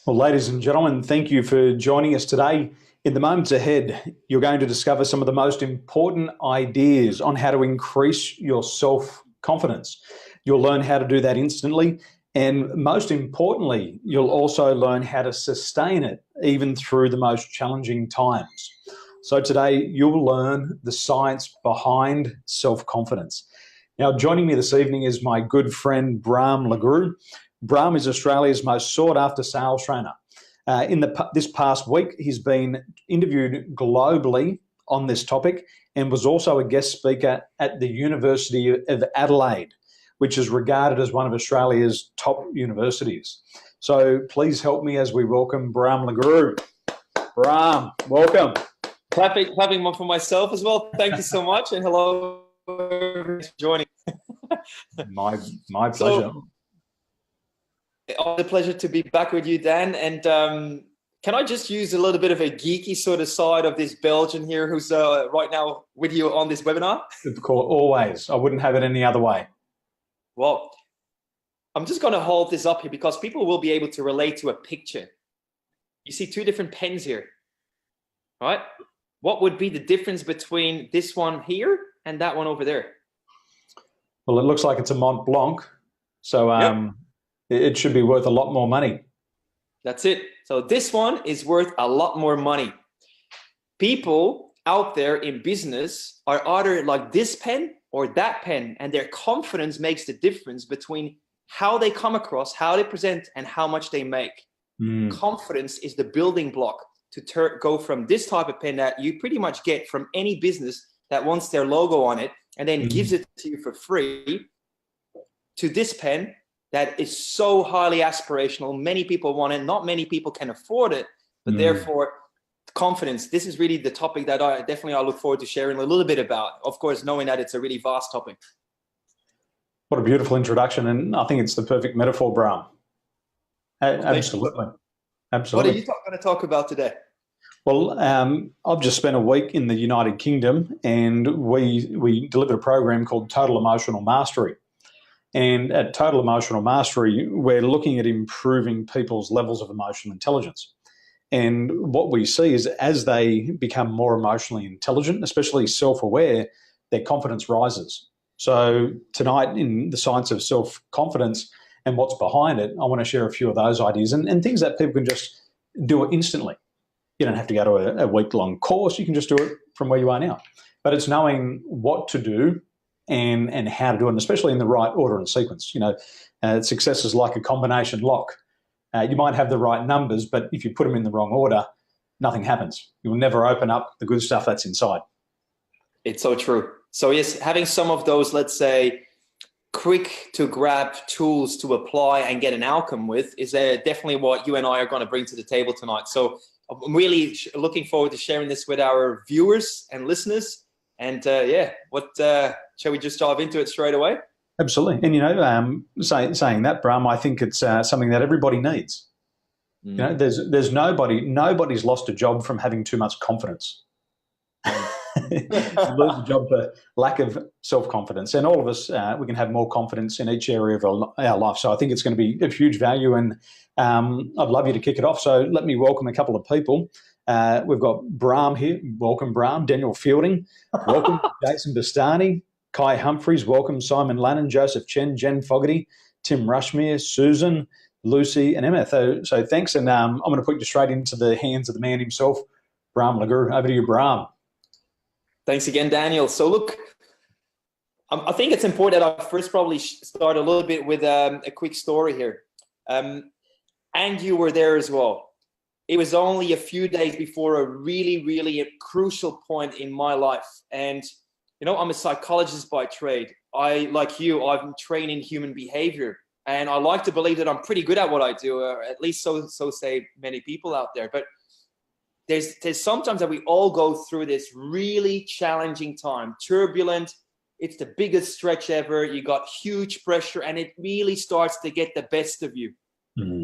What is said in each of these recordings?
Well, ladies and gentlemen, thank you for joining us today. In the moments ahead, you're going to discover some of the most important ideas on how to increase your self-confidence. You'll learn how to do that instantly. And most importantly, you'll also learn how to sustain it even through the most challenging times. So today, you'll learn the science behind self-confidence. Now, joining me this evening is my good friend, Bram Lagrou. Bram is Australia's most sought-after sales trainer. This past week, he's been interviewed globally on this topic and was also a guest speaker at the University of Adelaide, which is regarded as one of Australia's top universities. So please help me as we welcome Bram Lagrou. Bram, welcome. Clapping for myself as well. Thank you so much, and hello for joining. My pleasure. It's a pleasure to be back with you, Dan. And can I just use a little bit of a geeky sort of side of this Belgian here who's right now with you on this webinar? Of course, always. I wouldn't have it any other way. Well, I'm just going to hold this up here because people will be able to relate to a picture. You see two different pens here, right? What would be the difference between this one here and that one over there? Well, it looks like it's a Mont Blanc. So Yep. It should be worth a lot more money. That's it. So this one is worth a lot more money. People out there in business are either like this pen or that pen, and their confidence makes the difference between how they come across, how they present, and how much they make. Confidence is the building block to go from this type of pen that you pretty much get from any business that wants their logo on it and then gives it to you for free, to this pen that is so highly aspirational. Many people want it. Not many people can afford it, but therefore confidence. This is really the topic that I look forward to sharing a little bit about. Of course, knowing that it's a really vast topic. What a beautiful introduction. And I think it's the perfect metaphor, Bram. Absolutely. Absolutely. What are you going to talk about today? Well, I've just spent a week in the United Kingdom, and we delivered a program called Total Emotional Mastery. And at Total Emotional Mastery, we're looking at improving people's levels of emotional intelligence. And what we see is as they become more emotionally intelligent, especially self-aware, their confidence rises. So tonight in the science of self-confidence and what's behind it, I want to share a few of those ideas and things that people can just do it instantly. You don't have to go to a week-long course. You can just do it from where you are now. But it's knowing what to do and how to do it, and especially in the right order and sequence. You know, success is like a combination lock. You might have the right numbers, but if you put them in the wrong order, nothing happens. You will never open up the good stuff that's inside. It's so true. So yes, having some of those, let's say, quick to grab tools to apply and get an outcome with is definitely what you and I are going to bring to the table tonight. So I'm really looking forward to sharing this with our viewers and listeners. And yeah, shall we just dive into it straight away? Absolutely. And, you know, saying that, Bram, I think it's something that everybody needs. You know, there's nobody's lost a job from having too much confidence. You lose a job for lack of self-confidence. And all of us, we can have more confidence in each area of our life. So I think it's going to be of huge value. And I'd love you to kick it off. So let me welcome a couple of people. We've got Bram here. Welcome, Bram. Daniel Fielding. Welcome, Jason Bastani. Kai Humphreys. Welcome, Simon Lannon, Joseph Chen, Jen Fogarty, Tim Rushmere, Susan, Lucy, and Emma. So thanks. And I'm going to put you straight into the hands of the man himself, Bram Lagrou. Over to you, Bram. Thanks again, Daniel. So look, I think it's important that I first probably start a little bit with a quick story here. And you were there as well. It was only a few days before a really, really crucial point in my life. And, you know, I'm a psychologist by trade. Like you, I'm trained in human behavior. And I like to believe that I'm pretty good at what I do, or at least so say many people out there. But there's sometimes that we all go through this really challenging time, turbulent. It's the biggest stretch ever. You got huge pressure, and it really starts to get the best of you.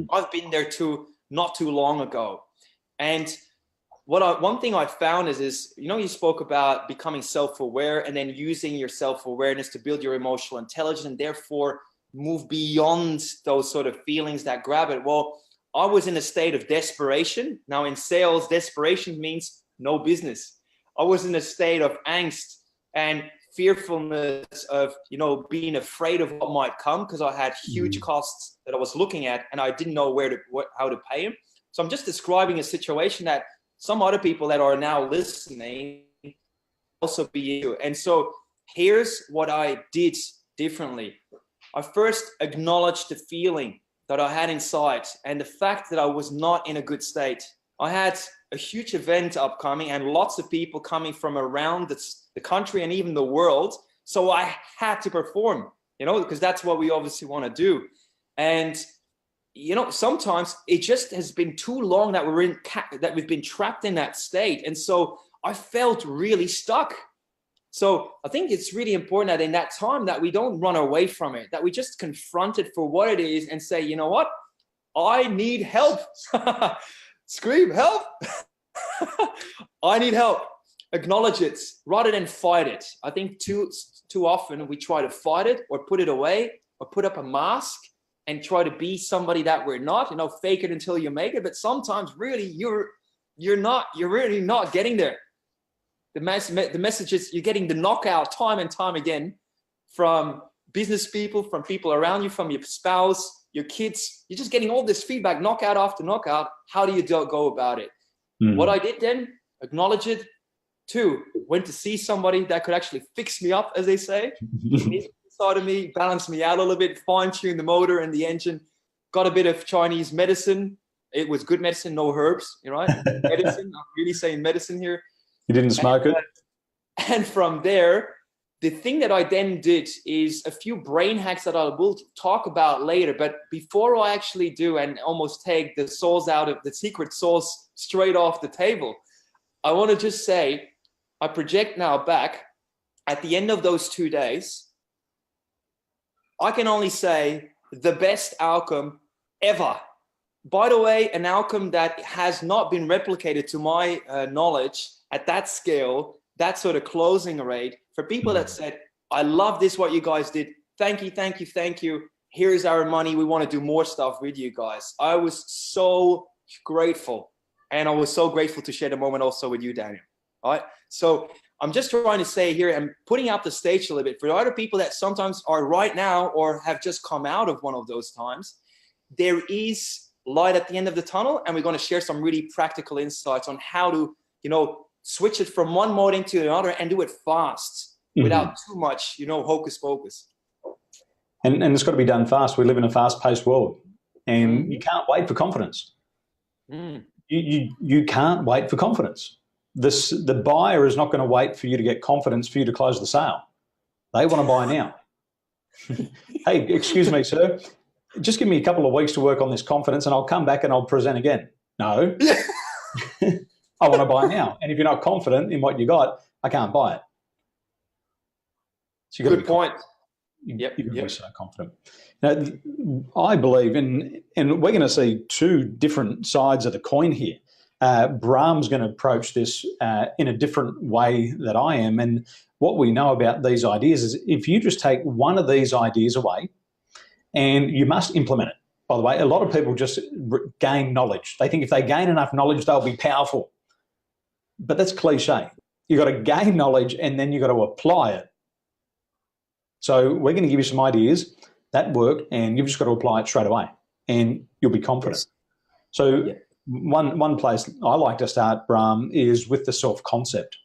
I've been there too, not too long ago. And one thing I found is, you know, you spoke about becoming self-aware and then using your self-awareness to build your emotional intelligence and therefore move beyond those sort of feelings that grab it. Well, I was in a state of desperation. Now in sales, desperation means no business. I was in a state of angst and fearfulness of, you know, being afraid of what might come, because I had huge costs that I was looking at and I didn't know how to pay them. So I'm just describing a situation that some other people that are now listening also be in. And so here's what I did differently. I first acknowledged the feeling that I had inside and the fact that I was not in a good state. I had a huge event upcoming and lots of people coming from around the country and even the world. So I had to perform, you know, because that's what we obviously want to do. And, you know, sometimes it just has been too long that we've been trapped in that state. And so I felt really stuck. So I think it's really important that in that time that we don't run away from it, that we just confront it for what it is and say, you know what, I need help. Scream, help. I need help. Acknowledge it rather than fight it. I think too often we try to fight it or put it away or put up a mask and try to be somebody that we're not, you know, fake it until you make it. But sometimes really you're really not getting there. The message is you're getting the knockout time and time again from business people, from people around you, from your spouse, your kids. You're just getting all this feedback, knockout after knockout. How do you go about it? What I did then, acknowledge it. 2, went to see somebody that could actually fix me up, as they say. Inside of me, balance me out a little bit, fine-tune the motor and the engine. Got a bit of Chinese medicine. It was good medicine, no herbs, you know, right? Medicine, I'm really saying medicine here. You didn't smoke it? And from there, the thing that I then did is a few brain hacks that I will talk about later. But before I actually do and almost take the sauce out of the secret sauce straight off the table, I want to just say, I project now back at the end of those 2 days, I can only say the best outcome ever. By the way, an outcome that has not been replicated to my knowledge at that scale, that sort of closing rate for people that said, I love this, what you guys did. Thank you, thank you, thank you. Here's our money. We want to do more stuff with you guys. I was so grateful. And I was so grateful to share the moment also with you, Daniel. All right. So I'm just trying to say here, I'm putting out the stage a little bit for the other people that sometimes are right now or have just come out of one of those times. There is light at the end of the tunnel, and we're going to share some really practical insights on how to, you know, switch it from one mode into another and do it fast without too much, you know, hocus pocus. And it's got to be done fast. We live in a fast-paced world, and you can't wait for confidence. You can't wait for confidence. The buyer is not going to wait for you to get confidence for you to close the sale. They want to buy now. Hey, excuse me, sir. Just give me a couple of weeks to work on this confidence and I'll come back and I'll present again. No. I want to buy now. And if you're not confident in what you got, I can't buy it. So good point. You've got to be so confident. Now, I believe in, and we're going to see 2 different sides of the coin here. Bram's going to approach this in a different way that I am. And what we know about these ideas is if you just take one of these ideas away, and you must implement it. By the way, a lot of people just gain knowledge. They think if they gain enough knowledge, they'll be powerful. But that's cliche. You've got to gain knowledge and then you've got to apply it. So we're going to give you some ideas that work and you've just got to apply it straight away and you'll be confident. So one place I like to start, Bram, is with the self-concept.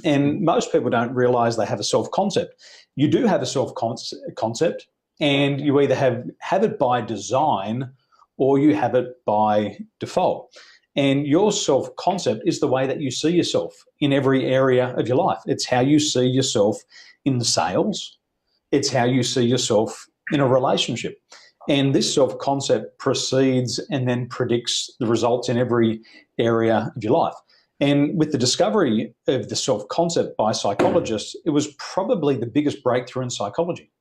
And most people don't realize they have a self-concept. You do have a self-concept, and you either have it by design or you have it by default. And your self-concept is the way that you see yourself in every area of your life. It's how you see yourself in the sales. It's how you see yourself in a relationship. And this self-concept precedes and then predicts the results in every area of your life. And with the discovery of the self-concept by psychologists, it was probably the biggest breakthrough in psychology.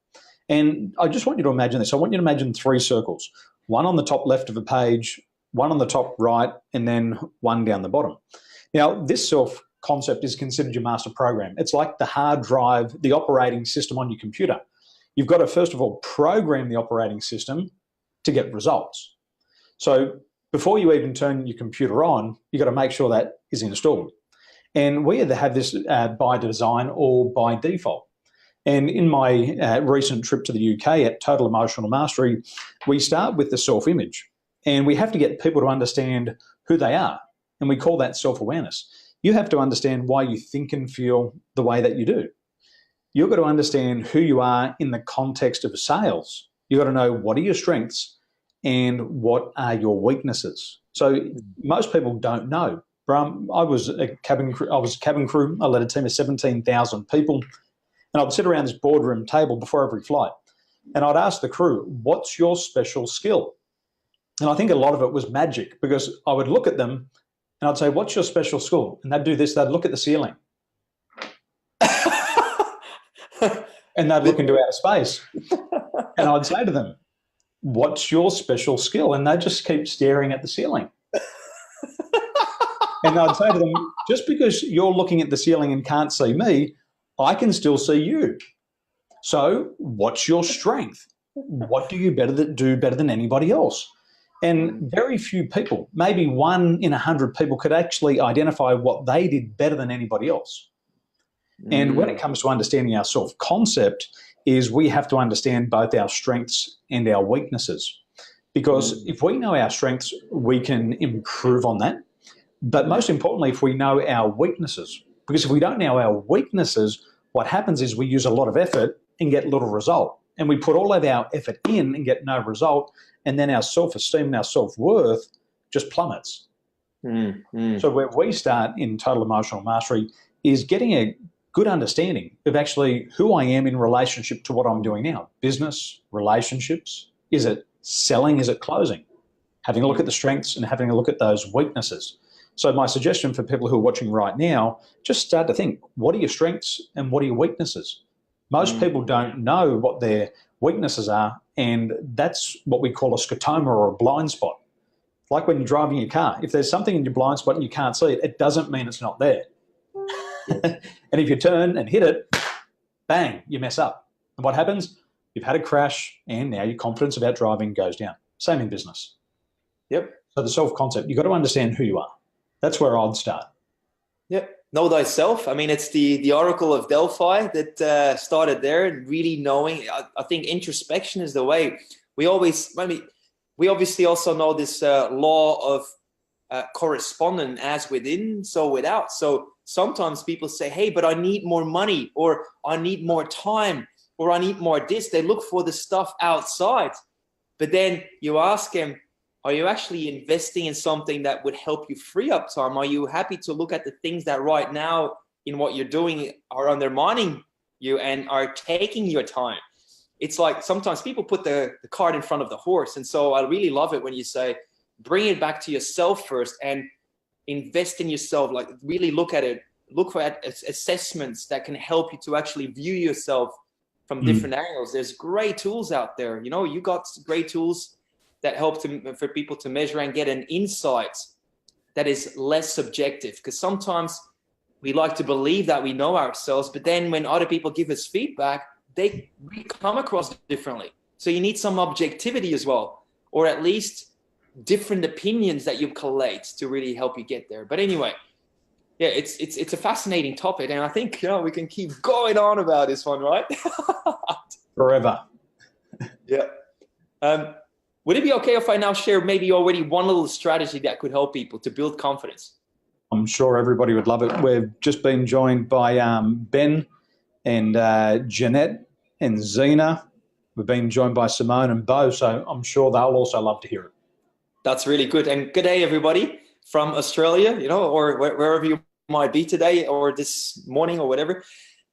And I just want you to imagine this. I want you to imagine 3 circles, one on the top left of a page, one on the top right, and then one down the bottom. Now, this self-concept is considered your master program. It's like the hard drive, the operating system on your computer. You've got to, first of all, program the operating system to get results. So before you even turn your computer on, you've got to make sure that is installed. And we either have this by design or by default. And in my recent trip to the UK at Total Emotional Mastery, we start with the self-image. And we have to get people to understand who they are. And we call that self-awareness. You have to understand why you think and feel the way that you do. You've got to understand who you are in the context of sales. You've got to know what are your strengths and what are your weaknesses. So most people don't know. Bram, I was a cabin crew. I led a team of 17,000 people. And I'd sit around this boardroom table before every flight. And I'd ask the crew, what's your special skill? And I think a lot of it was magic, because I would look at them and I'd say, what's your special skill? And they'd do this, they'd look at the ceiling. And they'd look into outer space. And I'd say to them, what's your special skill? And they'd just keep staring at the ceiling. And I'd say to them, just because you're looking at the ceiling and can't see me, I can still see you. So what's your strength? What do you do better than anybody else? And very few people, maybe 1 in 100 people, could actually identify what they did better than anybody else. And when it comes to understanding our self-concept, is we have to understand both our strengths and our weaknesses. Because if we know our strengths, we can improve on that. But most importantly, if we know our weaknesses. Because if we don't know our weaknesses, what happens is we use a lot of effort and get little result. And we put all of our effort in and get no result. And then our self-esteem and our self-worth just plummets. So where we start in Total Emotional Mastery is getting a good understanding of actually who I am in relationship to what I'm doing now. Business, relationships. Is it selling? Is it closing? Having a look at the strengths and having a look at those weaknesses. So my suggestion for people who are watching right now, just start to think, what are your strengths and what are your weaknesses? Most people don't know what their weaknesses are, and that's what we call a scotoma or a blind spot. Like when you're driving your car, if there's something in your blind spot and you can't see it, it doesn't mean it's not there. And if you turn and hit it, bang, you mess up. And what happens? You've had a crash and now your confidence about driving goes down. Same in business. Yep. So the self-concept, you've got to understand who you are. That's where I'd start. Yep. Know thyself. I mean, it's the Oracle of Delphi that started there, and really knowing. I think introspection is the way. We obviously also know this law of correspondence, as within, so without. So sometimes people say, hey, but I need more money, or I need more time, or I need more this. They look for the stuff outside. But then you ask them, are you actually investing in something that would help you free up time? Are you happy to look at the things that right now in what you're doing are undermining you and are taking your time? It's like sometimes people put the cart in front of the horse. And so I really love it when you say, bring it back to yourself first and invest in yourself. Like really look at it. Look for assessments that can help you to actually view yourself from different angles. There's great tools out there. You know, you got great tools that help for people to measure and get an insight that is less subjective. Because sometimes we like to believe that we know ourselves, but then when other people give us feedback, we come across differently. So you need some objectivity as well, or at least different opinions that you collate to really help you get there. But anyway, yeah, it's a fascinating topic, and I think we can keep going on about this one, right? Forever. Yeah. Would it be okay if I now share maybe already one little strategy that could help people to build confidence? I'm sure everybody would love it. We've just been joined by Ben and Jeanette and Zena. We've been joined by Simone and Bo, so I'm sure they'll also love to hear it. That's really good. And good day, everybody from Australia, or wherever you might be today or this morning or whatever.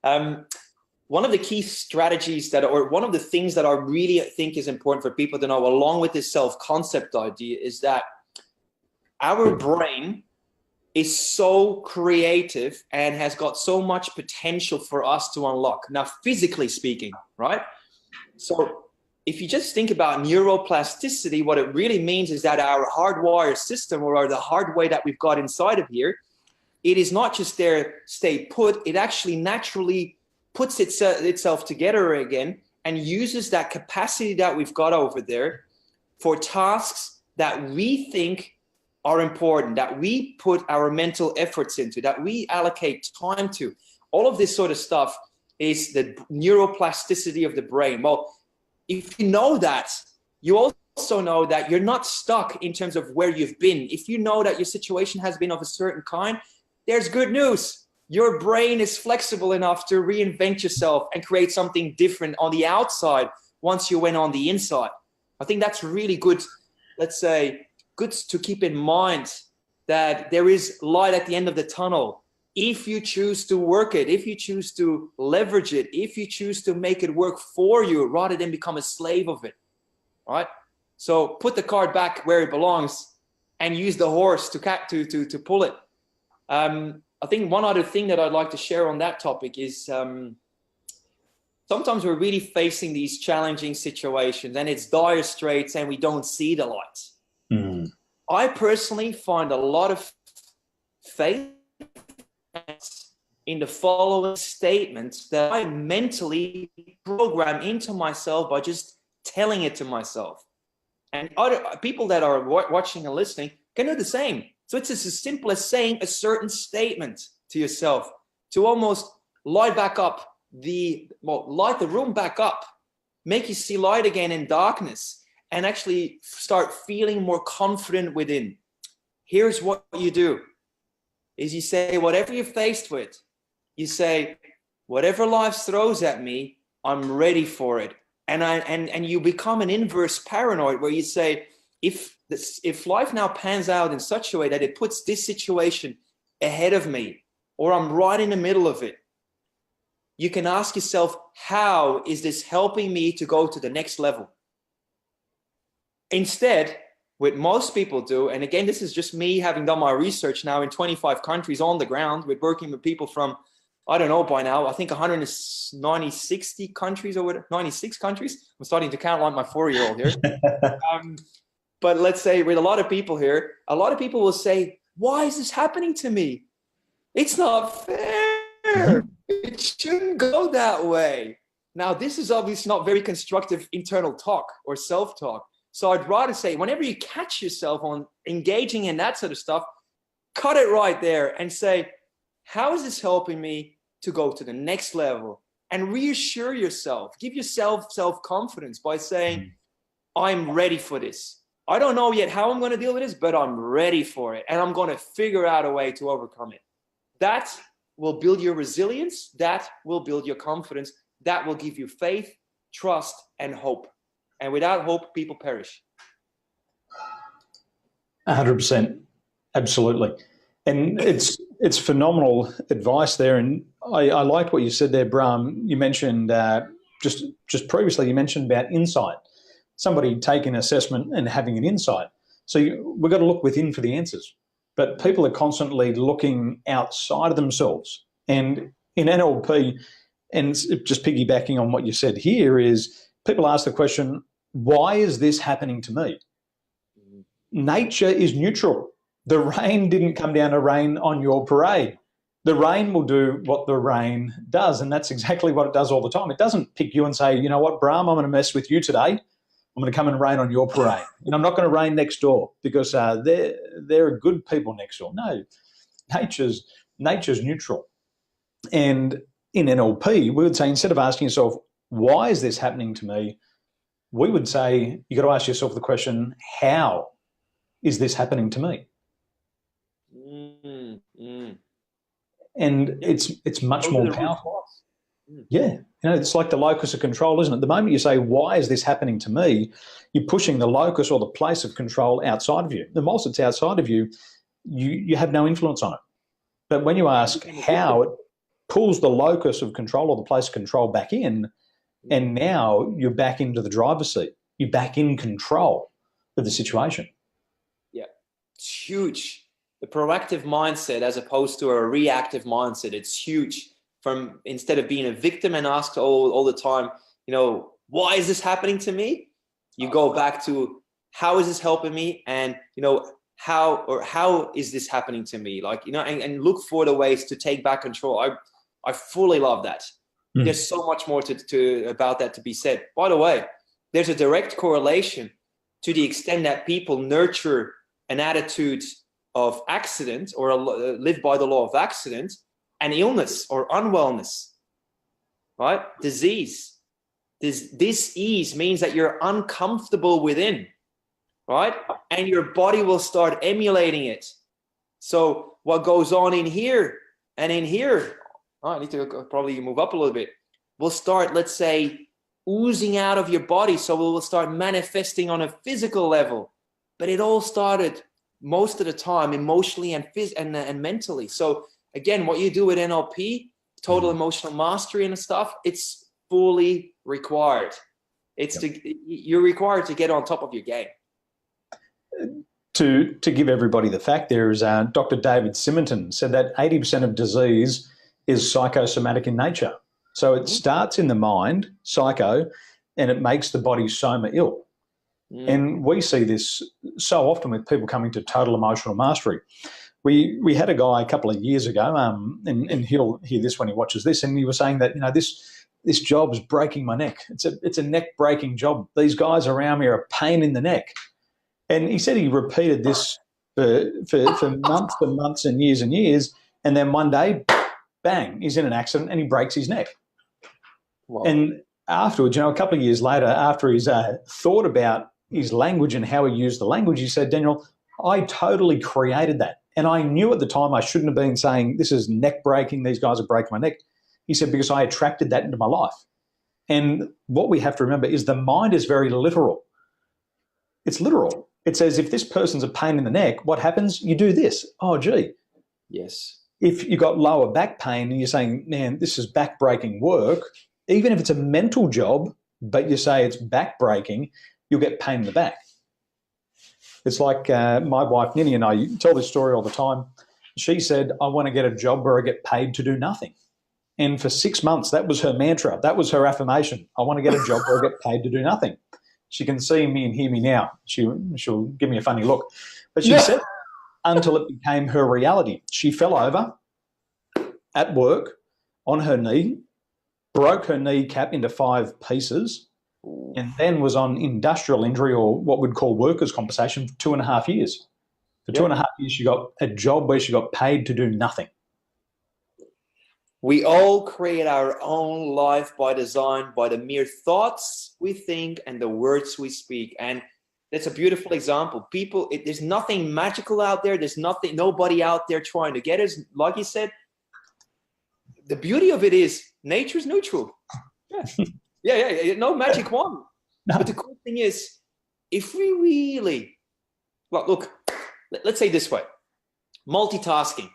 One of the key strategies or one of the things that I really think is important for people to know, along with this self-concept idea, is that our brain is so creative and has got so much potential for us to unlock. Now, physically speaking, right? So if you just think about neuroplasticity, what it really means is that our hardwired system, or the hardware that we've got inside of here, it is not just there, stay put, it actually naturally puts itself together again and uses that capacity that we've got over there for tasks that we think are important, that we put our mental efforts into, that we allocate time to. All of this sort of stuff is the neuroplasticity of the brain. Well, if you know that, you also know that you're not stuck in terms of where you've been. If you know that your situation has been of a certain kind, there's good news. Your brain is flexible enough to reinvent yourself and create something different on the outside once you went on the inside. I think that's really good, let's say, good to keep in mind, that there is light at the end of the tunnel. If you choose to work it, if you choose to leverage it, if you choose to make it work for you rather than become a slave of it, right? So put the cart back where it belongs and use the horse to pull it. I think one other thing that I'd like to share on that topic is sometimes we're really facing these challenging situations and it's dire straits and we don't see the light. Mm. I personally find a lot of faith in the following statements that I mentally program into myself by just telling it to myself. And other people that are watching and listening can do the same. So it's as simple as saying a certain statement to yourself to almost light the room back up, make you see light again in darkness, and actually start feeling more confident within. Here's what you do, is you say, whatever you're faced with, you say, whatever life throws at me, I'm ready for it. And you become an inverse paranoid where you say, if life now pans out in such a way that it puts this situation ahead of me, or I'm right in the middle of it, you can ask yourself, how is this helping me to go to the next level? Instead, what most people do, and again, this is just me having done my research now in 25 countries on the ground, with working with people from, I don't know by now, I think 190 countries or whatever, 96 countries. I'm starting to count like my 4-year-old here. But let's say with a lot of people here, a lot of people will say, why is this happening to me? It's not fair. It shouldn't go that way. Now, this is obviously not very constructive internal talk or self-talk. So I'd rather say, whenever you catch yourself on engaging in that sort of stuff, cut it right there and say, how is this helping me to go to the next level? And reassure yourself, give yourself self-confidence by saying, I'm ready for this. I don't know yet how I'm going to deal with this, but I'm ready for it. And I'm going to figure out a way to overcome it. That will build your resilience. That will build your confidence. That will give you faith, trust, and hope. And without hope, people perish. 100%. Absolutely. And it's phenomenal advice there. And I liked what you said there, Bram. You mentioned just previously, you mentioned about insight. Somebody taking an assessment and having an insight. So we've got to look within for the answers. But people are constantly looking outside of themselves. And in NLP, and just piggybacking on what you said here, is people ask the question, why is this happening to me? Nature is neutral. The rain didn't come down to rain on your parade. The rain will do what the rain does, and that's exactly what it does all the time. It doesn't pick you and say, you know what, Bram, I'm going to mess with you today. I'm going to come and rain on your parade. And I'm not going to rain next door because there are good people next door. No, nature's neutral. And in NLP, we would say, instead of asking yourself, why is this happening to me? We would say, you got to ask yourself the question, how is this happening to me? And it's much more powerful. Yeah, it's like the locus of control, isn't it? The moment you say, why is this happening to me, you're pushing the locus or the place of control outside of you. And whilst it's outside of you, you have no influence on it. But when you ask how, it pulls the locus of control or the place of control back in, and now you're back into the driver's seat. You're back in control of the situation. Yeah, it's huge. The proactive mindset as opposed to a reactive mindset, it's huge. From instead of being a victim and asked all the time, why is this happening to me? You go back to, how is this helping me? And, how is this happening to me? And look for the ways to take back control. I fully love that. There's so much more about that to be said. By the way, there's a direct correlation to the extent that people nurture an attitude of accident or live by the law of accident and illness or unwellness, right? Disease. This ease means that you're uncomfortable within, right? And your body will start emulating it. So what goes on in here and in here, I need to probably move up a little bit, will start, let's say, oozing out of your body. So it will start manifesting on a physical level. But it all started most of the time emotionally and mentally. So again, what you do with NLP, total emotional mastery and stuff, it's fully required. You're required to get on top of your game. To give everybody the fact, there is Dr. David Simonton said that 80% of disease is psychosomatic in nature. So it starts in the mind, psycho, and it makes the body soma ill. And we see this so often with people coming to total emotional mastery. We had a guy a couple of years ago, and he'll hear this when he watches this, and he was saying that, this job's breaking my neck. It's a neck breaking job. These guys around me are a pain in the neck. And he said he repeated this for months and months and years, and then one day, bang, he's in an accident and he breaks his neck. Wow. And afterwards, a couple of years later, after he's thought about his language and how he used the language, he said, Daniel, I totally created that. And I knew at the time I shouldn't have been saying, this is neck breaking, these guys are breaking my neck. He said, because I attracted that into my life. And what we have to remember is the mind is very literal. It's literal. It says, if this person's a pain in the neck, what happens? You do this. Oh, gee. Yes. If you've got lower back pain and you're saying, man, this is back-breaking work, even if it's a mental job, but you say it's back-breaking, you'll get pain in the back. It's like my wife, Ninny, and I tell this story all the time. She said, I want to get a job where I get paid to do nothing. And for 6 months, that was her mantra. That was her affirmation. I want to get a job where I get paid to do nothing. She can see me and hear me now. She'll give me a funny look. But she said until it became her reality. She fell over at work on her knee, broke her kneecap into 5 pieces, and then was on industrial injury, or what we'd call workers' compensation, for 2.5 years. For 2.5 years, she got a job where she got paid to do nothing. We all create our own life by design, by the mere thoughts we think and the words we speak. And that's a beautiful example. People, there's nothing magical out there. There's nobody out there trying to get us. Like you said, the beauty of it is nature's neutral. Yeah. No magic wand. No. But the cool thing is, if we really, look, let's say this way, multitasking.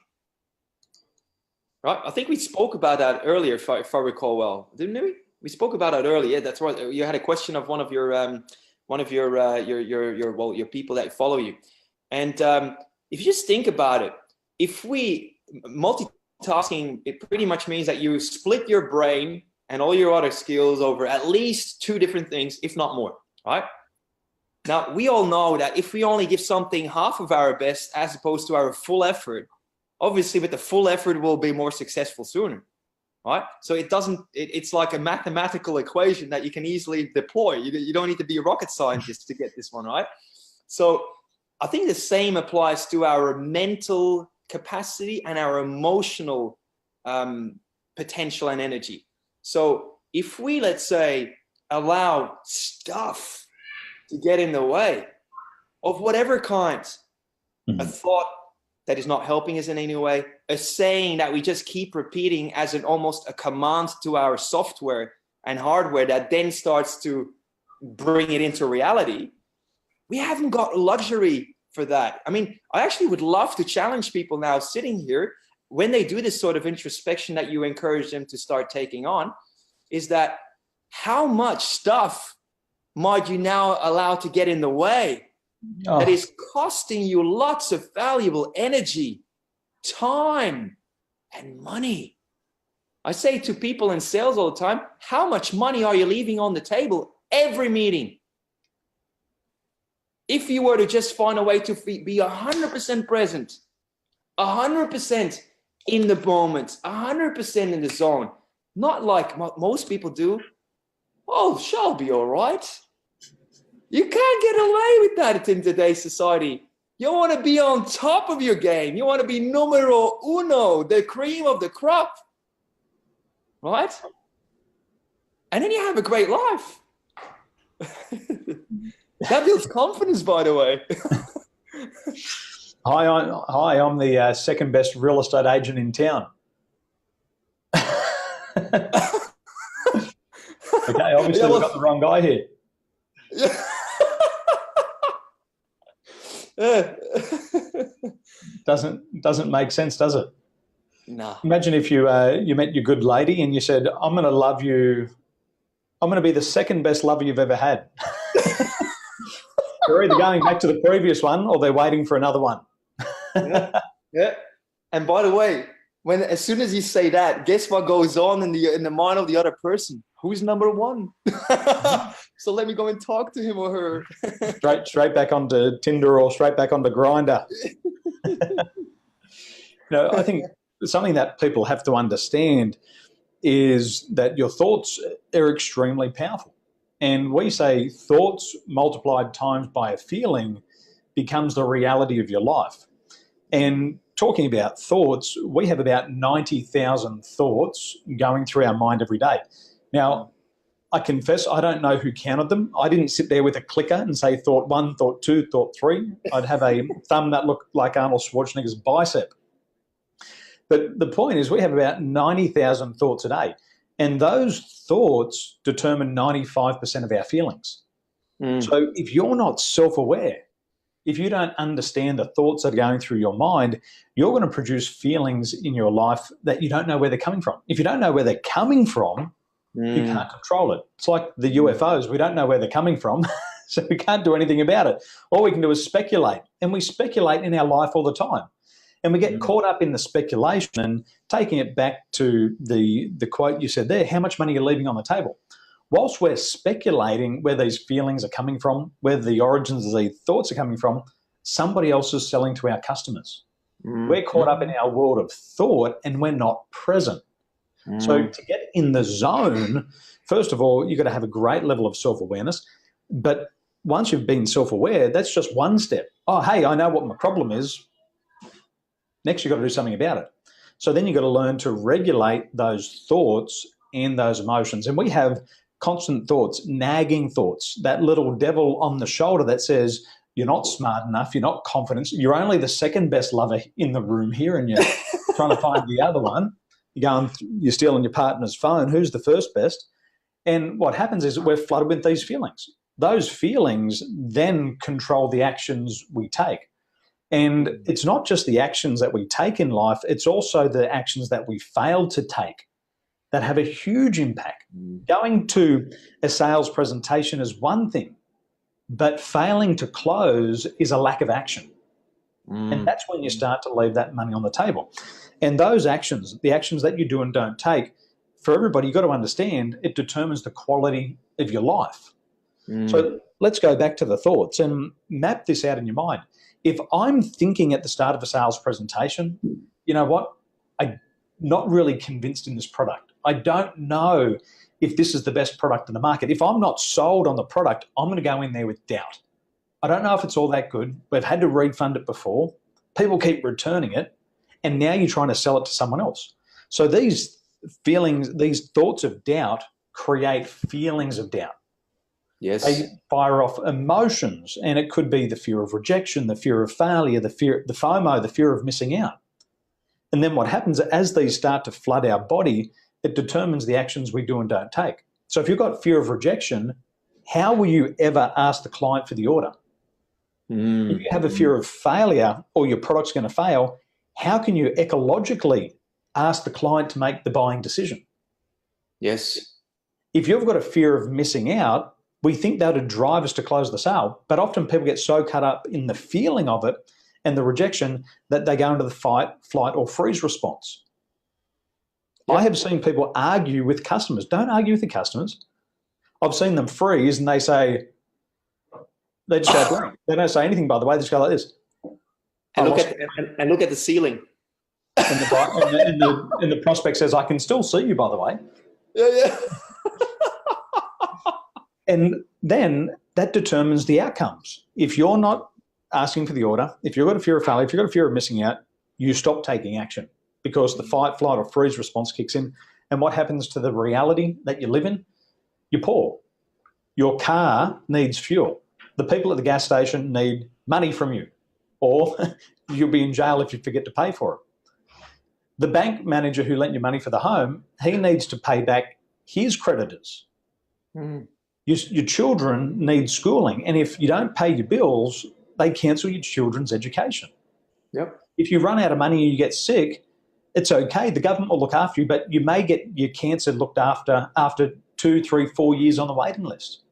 Right? I think we spoke about that earlier, if I recall well, didn't we? We spoke about that earlier. Yeah, that's right. You had a question of one of your people that follow you, and if you just think about it, if we multitasking, it pretty much means that you split your brain and all your other skills over at least 2 different things, if not more. Right? Now we all know that if we only give something half of our best as opposed to our full effort, obviously with the full effort we'll be more successful sooner, right? So it's like a mathematical equation that you can easily deploy. You don't need to be a rocket scientist to get this one, right? So I think the same applies to our mental capacity and our emotional potential and energy. So if we, let's say, allow stuff to get in the way of whatever kind, a thought that is not helping us in any way, a saying that we just keep repeating as almost a command to our software and hardware that then starts to bring it into reality, we haven't got luxury for that. I mean, I actually would love to challenge people now sitting here, when they do this sort of introspection that you encourage them to start taking on, is that how much stuff might you now allow to get in the way that is costing you lots of valuable energy, time, and money? I say to people in sales all the time, how much money are you leaving on the table every meeting? If you were to just find a way to be 100% present, 100% in the moment, 100% in the zone, not like most people do, oh, she'll be all right. You can't get away with that in today's society. You want to be on top of your game. You want to be numero uno, the cream of the crop. Right? And then you have a great life. That builds confidence, by the way. Hi, I'm the second best real estate agent in town. Okay, obviously we've got the wrong guy here. Doesn't make sense, does it? No. Imagine if you met your good lady and you said, "I'm going to love you. I'm going to be the second best lover you've ever had." They're either going back to the previous one or they're waiting for another one. Yeah. And by the way, as soon as you say that, guess what goes on in the mind of the other person? Who's number one? So let me go and talk to him or her. straight back onto Tinder or straight back onto Grindr. I think something that people have to understand is that your thoughts are extremely powerful. And we say thoughts multiplied times by a feeling becomes the reality of your life. And talking about thoughts, we have about 90,000 thoughts going through our mind every day. Now, I confess I don't know who counted them. I didn't sit there with a clicker and say thought 1, thought 2, thought 3. I'd have a thumb that looked like Arnold Schwarzenegger's bicep. But the point is we have about 90,000 thoughts a day. And those thoughts determine 95% of our feelings. So if you're not self-aware, if you don't understand the thoughts that are going through your mind, you're going to produce feelings in your life that you don't know where they're coming from. If you don't know where they're coming from, you can't control it. It's like the UFOs. We don't know where they're coming from, so we can't do anything about it. All we can do is speculate, and we speculate in our life all the time. And we get caught up in the speculation, and taking it back to the quote you said there, how much money are you leaving on the table? Whilst we're speculating where these feelings are coming from, where the origins of these thoughts are coming from, somebody else is selling to our customers. We're caught up in our world of thought and we're not present. So to get in the zone, first of all, you've got to have a great level of self-awareness. But once you've been self-aware, that's just one step. Oh, hey, I know what my problem is. Next, you've got to do something about it. So then you've got to learn to regulate those thoughts and those emotions. And we have constant thoughts, nagging thoughts, that little devil on the shoulder that says, you're not smart enough, you're not confident, you're only the second best lover in the room here and you're trying to find the other one. You're stealing your partner's phone, who's the first best? And what happens is that we're flooded with these feelings. Those feelings then control the actions we take. And it's not just the actions that we take in life, it's also the actions that we fail to take that have a huge impact. Going to a sales presentation is one thing, but failing to close is a lack of action. And that's when you start to leave that money on the table. And those actions, the actions that you do and don't take, for everybody, you've got to understand, it determines the quality of your life. So let's go back to the thoughts and map this out in your mind. If I'm thinking at the start of a sales presentation, you know what, I'm not really convinced in this product. I don't know if this is the best product in the market. If I'm not sold on the product, I'm going to go in there with doubt. I don't know if it's all that good. We've had to refund it before. People keep returning it. And now you're trying to sell it to someone else. So these feelings, these thoughts of doubt create feelings of doubt. Yes. They fire off emotions, and it could be the fear of rejection, the fear of failure, the FOMO, the fear of missing out. And then what happens as these start to flood our body, it determines the actions we do and don't take. So if you've got fear of rejection, how will you ever ask the client for the order? If you have a fear of failure or your product's going to fail, how can you ecologically ask the client to make the buying decision? Yes. If you've got a fear of missing out, we think that would drive us to close the sale, but often people get so cut up in the feeling of it and the rejection that they go into the fight, flight, or freeze response. Yep. I have seen people argue with customers. Don't argue with the customers. I've seen them freeze and they just go blank. They don't say anything, by the way. They just go like this. And look at the ceiling. And the prospect says, I can still see you, by the way. Yeah. And then that determines the outcomes. If you're not asking for the order, if you've got a fear of failure, if you've got a fear of missing out, you stop taking action because the fight, flight, or freeze response kicks in. And what happens to the reality that you live in? You're poor. Your car needs fuel. The people at the gas station need money from you, or you'll be in jail if you forget to pay for it. The bank manager who lent you money for the home, he needs to pay back his creditors. Mm. Your children need schooling, and if you don't pay your bills, they cancel your children's education. Yep. If you run out of money and you get sick, it's okay. The government will look after you, but you may get your cancer looked after 2, 3, 4 years on the waiting list.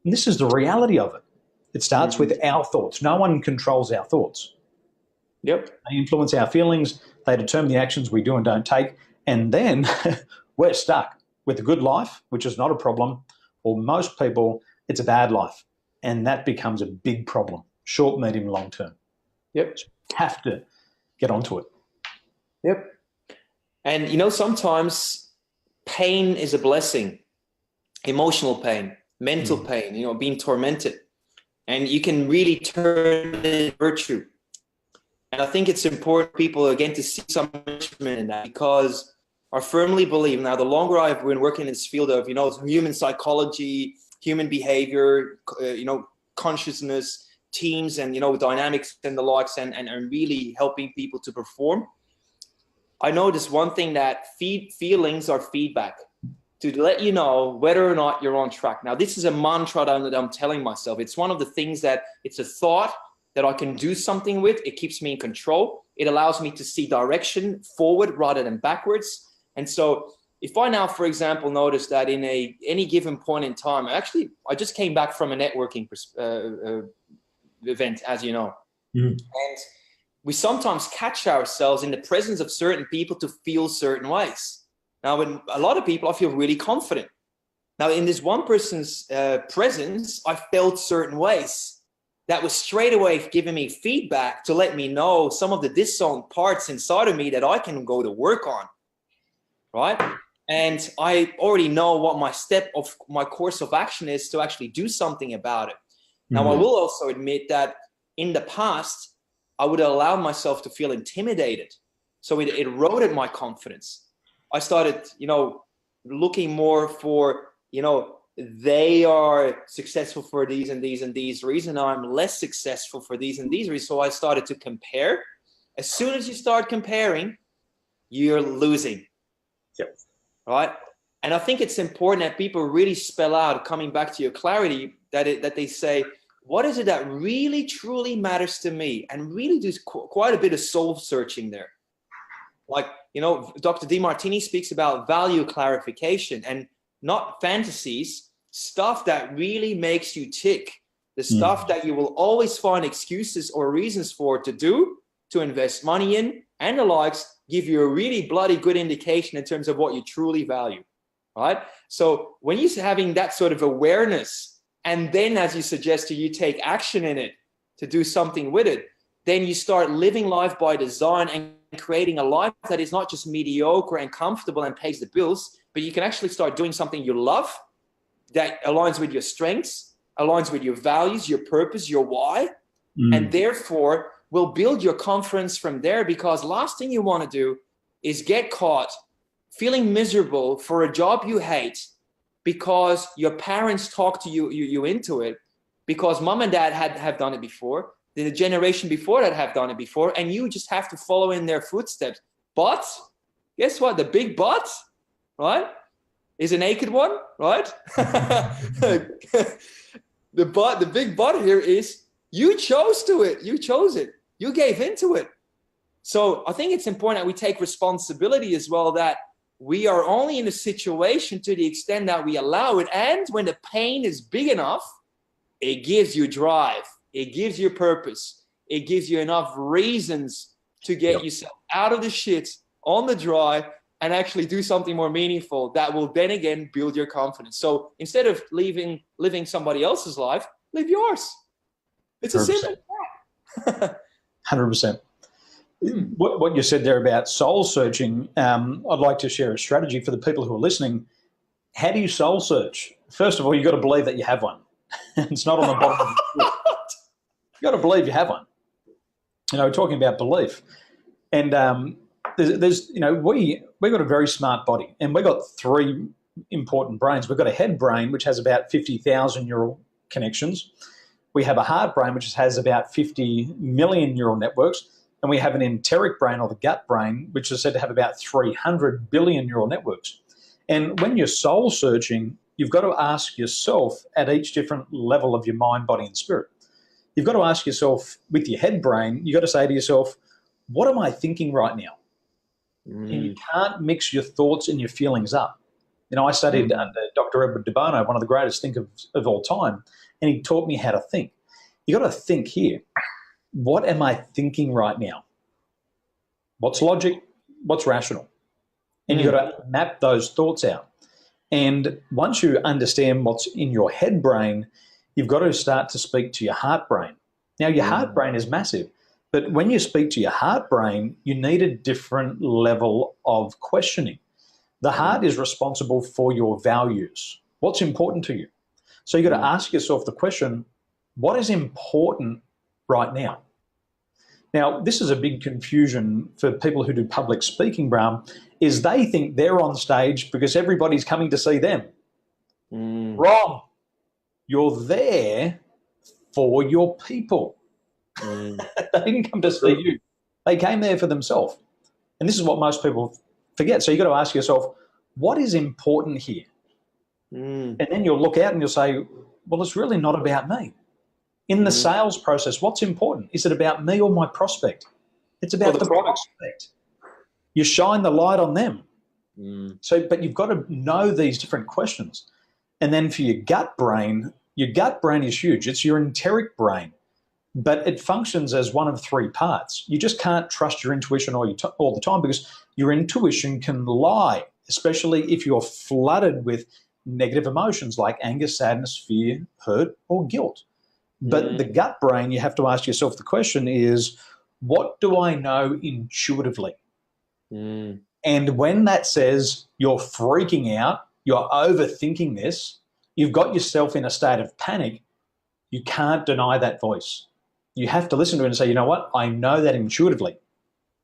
And this is the reality of it. It starts with our thoughts. No one controls our thoughts. Yep. They influence our feelings. They determine the actions we do and don't take. And then we're stuck with a good life, which is not a problem. For most people, it's a bad life. And that becomes a big problem, short, medium, long term. Yep. So you have to get onto it. Yep. And, you know, sometimes pain is a blessing. Emotional pain, mental pain, you know, being tormented. And you can really turn it into virtue. And I think it's important, people, again, to see some enrichment in that, because I firmly believe, now, the longer I've been working in this field of, you know, human psychology, human behavior, you know, consciousness, teams, and, you know, dynamics and the likes, and really helping people to perform, I noticed one thing, that feelings are feedback to let you know whether or not you're on track. Now, this is a mantra that I'm telling myself. It's one of the things that it's a thought that I can do something with. It keeps me in control. It allows me to see direction forward rather than backwards. And so if I now, for example, notice that in any given point in time, I just came back from a networking event, as you know. And we sometimes catch ourselves in the presence of certain people to feel certain ways. Now, when a lot of people, I feel really confident. Now, in this one person's presence, I felt certain ways that was straight away giving me feedback to let me know some of the disowned parts inside of me that I can go to work on, right? And I already know what my step of my course of action is to actually do something about it. Now, I will also admit that in the past, I would allow myself to feel intimidated. So it eroded my confidence. I started, you know, looking more for, you know, they are successful for these and these and these reasons. I'm less successful for these and these reasons. So I started to compare. As soon as you start comparing, you're losing. Yep. Right? And I think it's important that people really spell out, coming back to your clarity, that they say, what is it that really, truly matters to me? And really do quite a bit of soul searching there. Like, you know, Dr. DeMartini speaks about value clarification, and not fantasies, stuff that really makes you tick, the stuff that you will always find excuses or reasons for to do, to invest money in, and the likes, give you a really bloody good indication in terms of what you truly value, right? So when you're having that sort of awareness, and then, as you suggested, you take action in it to do something with it, then you start living life by design and creating a life that is not just mediocre and comfortable and pays the bills, but you can actually start doing something you love, that aligns with your strengths, aligns with your values, your purpose, your why, and therefore will build your confidence from there. Because last thing you want to do is get caught feeling miserable for a job you hate because your parents talked you into it, because mom and dad have done it before, the generation before that have done it before, and you just have to follow in their footsteps. But guess what? The big but, right, is a naked one, right? The big but here is you chose it. You chose it. You gave into it. So I think it's important that we take responsibility as well, that we are only in a situation to the extent that we allow it. And when the pain is big enough, it gives you drive. It gives you purpose. It gives you enough reasons to get yourself out of the shit on the dry and actually do something more meaningful that will then again build your confidence. So instead of living somebody else's life, live yours. It's 100%. A simple fact. 100%. What you said there about soul searching, I'd like to share a strategy for the people who are listening. How do you soul search? first of all, you've got to believe that you have one. It's not on the bottom of the book. You've got to believe you have one. We're talking about belief. And there's we got a very smart body, and we've got three important brains. We've got a head brain, which has about 50,000 neural connections. We have a heart brain, which has about 50 million neural networks. And we have an enteric brain, or the gut brain, which is said to have about 300 billion neural networks. And when you're soul searching, you've got to ask yourself at each different level of your mind, body, and spirit. You've got to ask yourself with your head brain, you've got to say to yourself, what am I thinking right now? And you can't mix your thoughts and your feelings up. I studied under Dr. Edward de Bono, one of the greatest thinkers of all time, and he taught me how to think. You got to think here. What am I thinking right now? What's logic? What's rational? And you've got to map those thoughts out. And once you understand what's in your head brain, you've got to start to speak to your heart brain. Now, your heart brain is massive, but when you speak to your heart brain, you need a different level of questioning. The heart is responsible for your values. What's important to you? So you've got to ask yourself the question, what is important right now? Now, this is a big confusion for people who do public speaking, Bram, is they think they're on stage because everybody's coming to see them. Wrong. You're there for your people. They didn't come to see you. They came there for themselves. And this is what most people forget. So you've got to ask yourself, what is important here? And then you'll look out and you'll say, well, it's really not about me. In the sales process, what's important? Is it about me or my prospect? It's about the prospect. You shine the light on them. But you've got to know these different questions. And then for your gut brain is huge. It's your enteric brain, but it functions as one of three parts. You just can't trust your intuition all the time, because your intuition can lie, especially if you're flooded with negative emotions like anger, sadness, fear, hurt, or guilt. But the gut brain, you have to ask yourself the question is, what do I know intuitively? And when that says you're freaking out, you're overthinking this, you've got yourself in a state of panic, you can't deny that voice. You have to listen to it and say, you know what, I know that intuitively.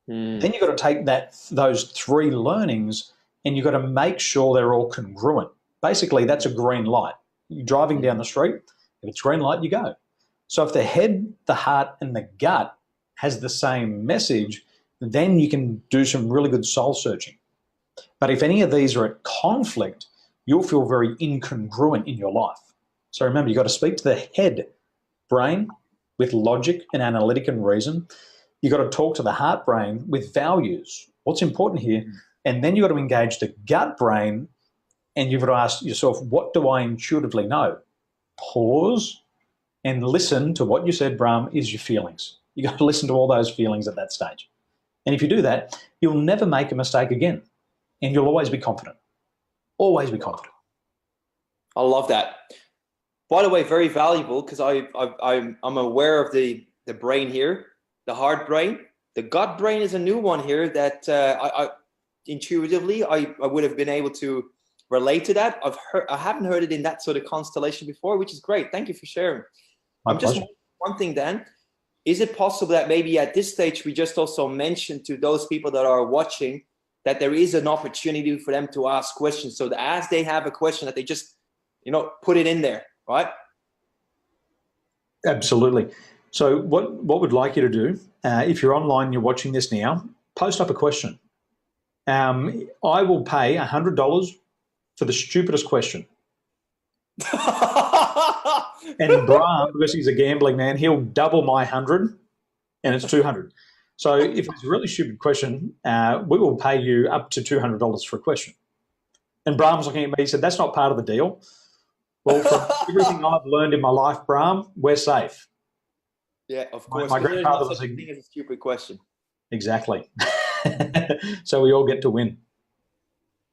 Then you've got to take those three learnings and you've got to make sure they're all congruent. Basically, that's a green light. You're driving down the street, if it's green light, you go. So if the head, the heart, and the gut has the same message, then you can do some really good soul searching. But if any of these are at conflict, you'll feel very incongruent in your life. So remember, you've got to speak to the head brain with logic and analytic and reason. You've got to talk to the heart brain with values. What's important here? And then you've got to engage the gut brain, and you've got to ask yourself, what do I intuitively know? Pause and listen to what you said, Bram, is your feelings. You've got to listen to all those feelings at that stage. And if you do that, you'll never make a mistake again. And you'll always be confident. Always be confident. I love that. By the way, very valuable, because I'm aware of the brain here, the heart brain. The gut brain is a new one here that I intuitively I would have been able to relate to that. I haven't heard it in that sort of constellation before, which is great. Thank you for sharing. Just one thing, Dan. Is it possible that maybe at this stage we just also mention to those people that are watching that there is an opportunity for them to ask questions, so that as they have a question that they just, put it in there, right? Absolutely. So what we'd like you to do, if you're online, you're watching this now, post up a question. I will pay $100 for the stupidest question. And Bram, because he's a gambling man, he'll double my 100, and it's 200. So if it's a really stupid question, we will pay you up to $200 for a question. And Bram's looking at me, he said, that's not part of the deal. Well, from everything I've learned in my life, Bram, we're safe. Yeah, of course. My grandfather was a thing as a stupid question. Exactly. So we all get to win.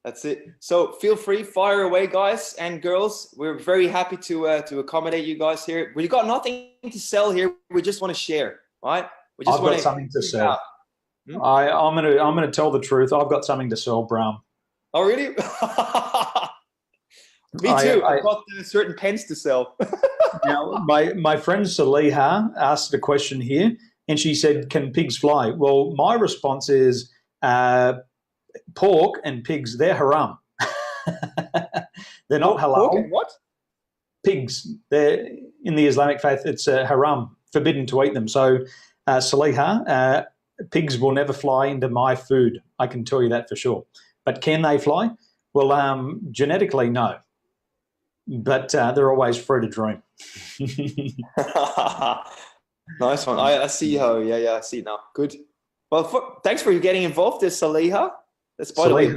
That's it. So feel free, fire away, guys and girls. We're very happy to accommodate you guys here. We've got nothing to sell here. We just want to share, right? We just I've got something to sell. I'm gonna tell the truth. I've got something to sell, Bram. Oh, really? Me too. I've got certain pens to sell. Now, my friend Saliha asked a question here, and she said, "Can pigs fly?" Well, my response is, pork and pigs, they're haram. They're not halal. Pork and what? Pigs. They're in the Islamic faith. It's haram, forbidden to eat them. So, Saliha, pigs will never fly into my food. I can tell you that for sure. But can they fly? Well, genetically, no. But they're always free to dream. Nice one. I see how. Yeah, I see now. Good. Well, thanks for getting involved there, Saliha. That's by the way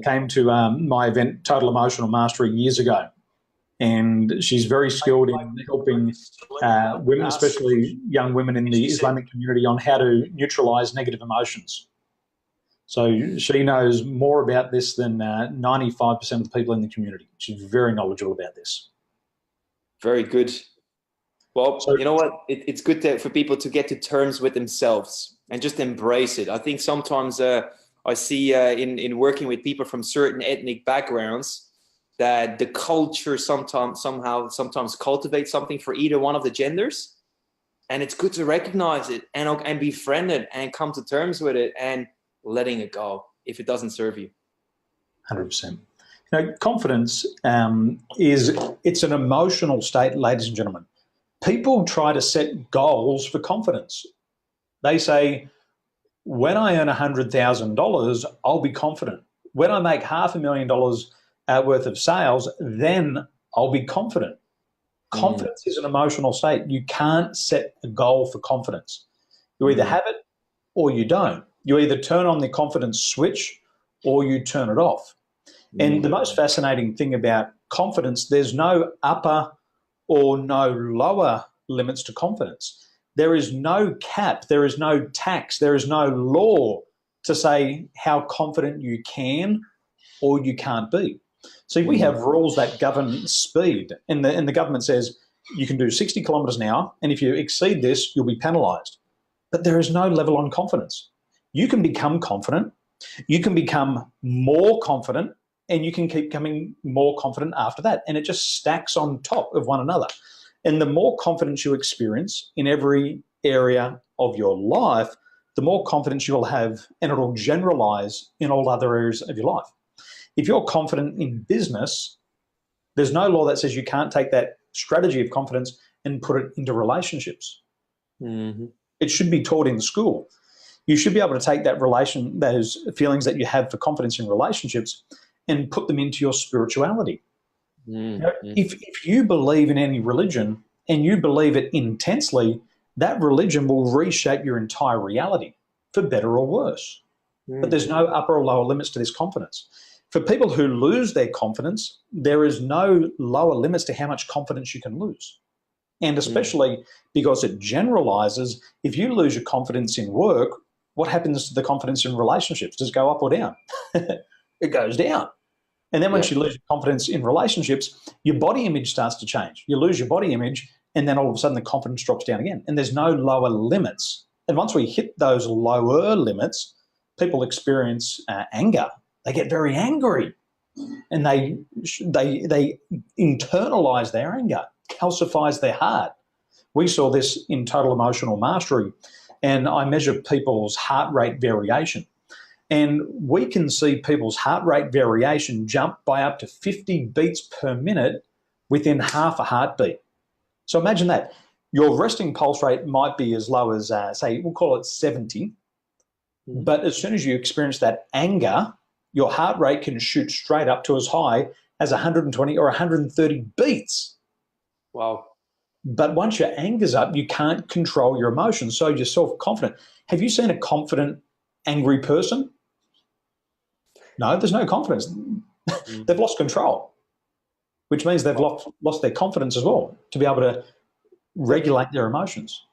came to my event, Total Emotional Mastery, years ago, and she's very skilled in helping women, especially young women in the Islamic community, on how to neutralize negative emotions. So she knows more about this than 95% of the people in the community. She's very knowledgeable about this. Very good. Well, so, you know what? It's good for people to get to terms with themselves and just embrace it. I think sometimes I see in working with people from certain ethnic backgrounds that the culture sometimes cultivates something for either one of the genders. And it's good to recognize it and befriend it and come to terms with it and letting it go if it doesn't serve you. 100%. You know, confidence it's an emotional state, ladies and gentlemen. People try to set goals for confidence. They say, when I earn $100,000, I'll be confident. When I make $500,000 worth of sales, then I'll be confident. Confidence is an emotional state. You can't set a goal for confidence. You either have it or you don't. You either turn on the confidence switch or you turn it off. And the most fascinating thing about confidence, there's no upper or no lower limits to confidence. There is no cap, there is no tax, there is no law to say how confident you can or you can't be. See, we have rules that govern speed, and the government says you can do 60 kilometres an hour, and if you exceed this, you'll be penalised. But there is no level on confidence. You can become confident, you can become more confident, and you can keep becoming more confident after that. And it just stacks on top of one another. And the more confidence you experience in every area of your life, the more confidence you'll have, and it'll generalize in all other areas of your life. If you're confident in business, there's no law that says you can't take that strategy of confidence and put it into relationships. It should be taught in school. You should be able to take those feelings that you have for confidence in relationships and put them into your spirituality. You know, if you believe in any religion and you believe it intensely, that religion will reshape your entire reality, for better or worse. But there's no upper or lower limits to this confidence. For people who lose their confidence, there is no lower limits to how much confidence you can lose. And especially because it generalizes, if you lose your confidence in work, what happens to the confidence in relationships? Does it go up or down? It goes down. And then once you lose your confidence in relationships, your body image starts to change. You lose your body image, and then all of a sudden the confidence drops down again. And there's no lower limits. And once we hit those lower limits, people experience anger. They get very angry, and they internalize their anger, calcifies their heart. We saw this in Total Emotional Mastery, and I measure people's heart rate variation. And we can see people's heart rate variation jump by up to 50 beats per minute within half a heartbeat. So imagine that. Your resting pulse rate might be as low as, say, we'll call it 70. But as soon as you experience that anger, your heart rate can shoot straight up to as high as 120 or 130 beats. Wow. But once your anger's up, you can't control your emotions, so you're self-confident. Have you seen a confident, angry person? No, there's no confidence. They've lost control, which means they've lost their confidence as well to be able to regulate their emotions.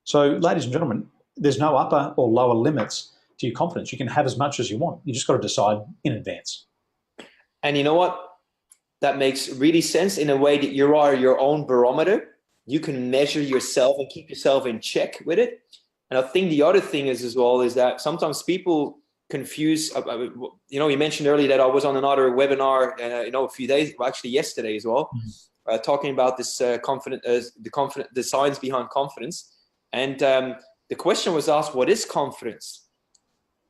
So, ladies and gentlemen, there's no upper or lower limits to your confidence. You can have as much as you want. You just got to decide in advance. And you know what? That makes really sense in a way that you are your own barometer. You can measure yourself and keep yourself in check with it. And I think the other thing is as well is that sometimes people confused. You know, you mentioned earlier that I was on another webinar, you know, a few days, well, actually yesterday as well, talking about this the science behind confidence. And the question was asked, what is confidence?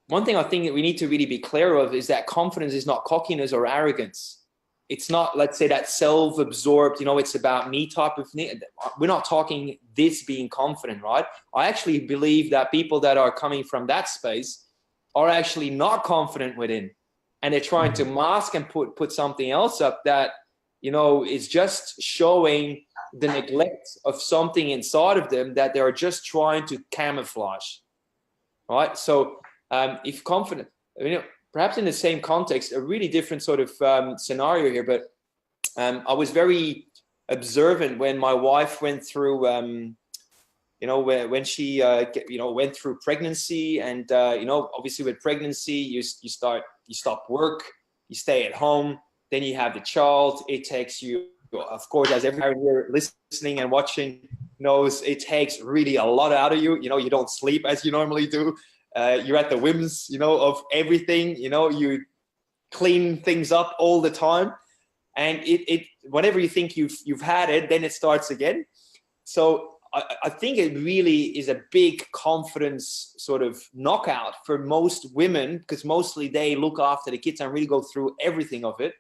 One thing I think that we need to really be clear of is that confidence is not cockiness or arrogance. It's not, let's say, that self-absorbed, you know, it's about me type of thing. We're not talking this being confident, right? I actually believe that people that are coming from that space are actually not confident within. And they're trying to mask and put something else up that, you know, is just showing the neglect of something inside of them that they are just trying to camouflage, right? So if confident, you know, perhaps in the same context, a really different sort of scenario here, but I was very observant when my wife went through, you know, when she, you know, went through pregnancy, and, you know, obviously with pregnancy, you stop work, you stay at home, then you have the child. It takes you, of course, as everyone here listening and watching knows, it takes really a lot out of you. You know, you don't sleep as you normally do. You're at the whims, you know, of everything. You know, you clean things up all the time, and whenever you think you've had it, then it starts again. So I think it really is a big confidence sort of knockout for most women, because mostly they look after the kids and really go through everything of it.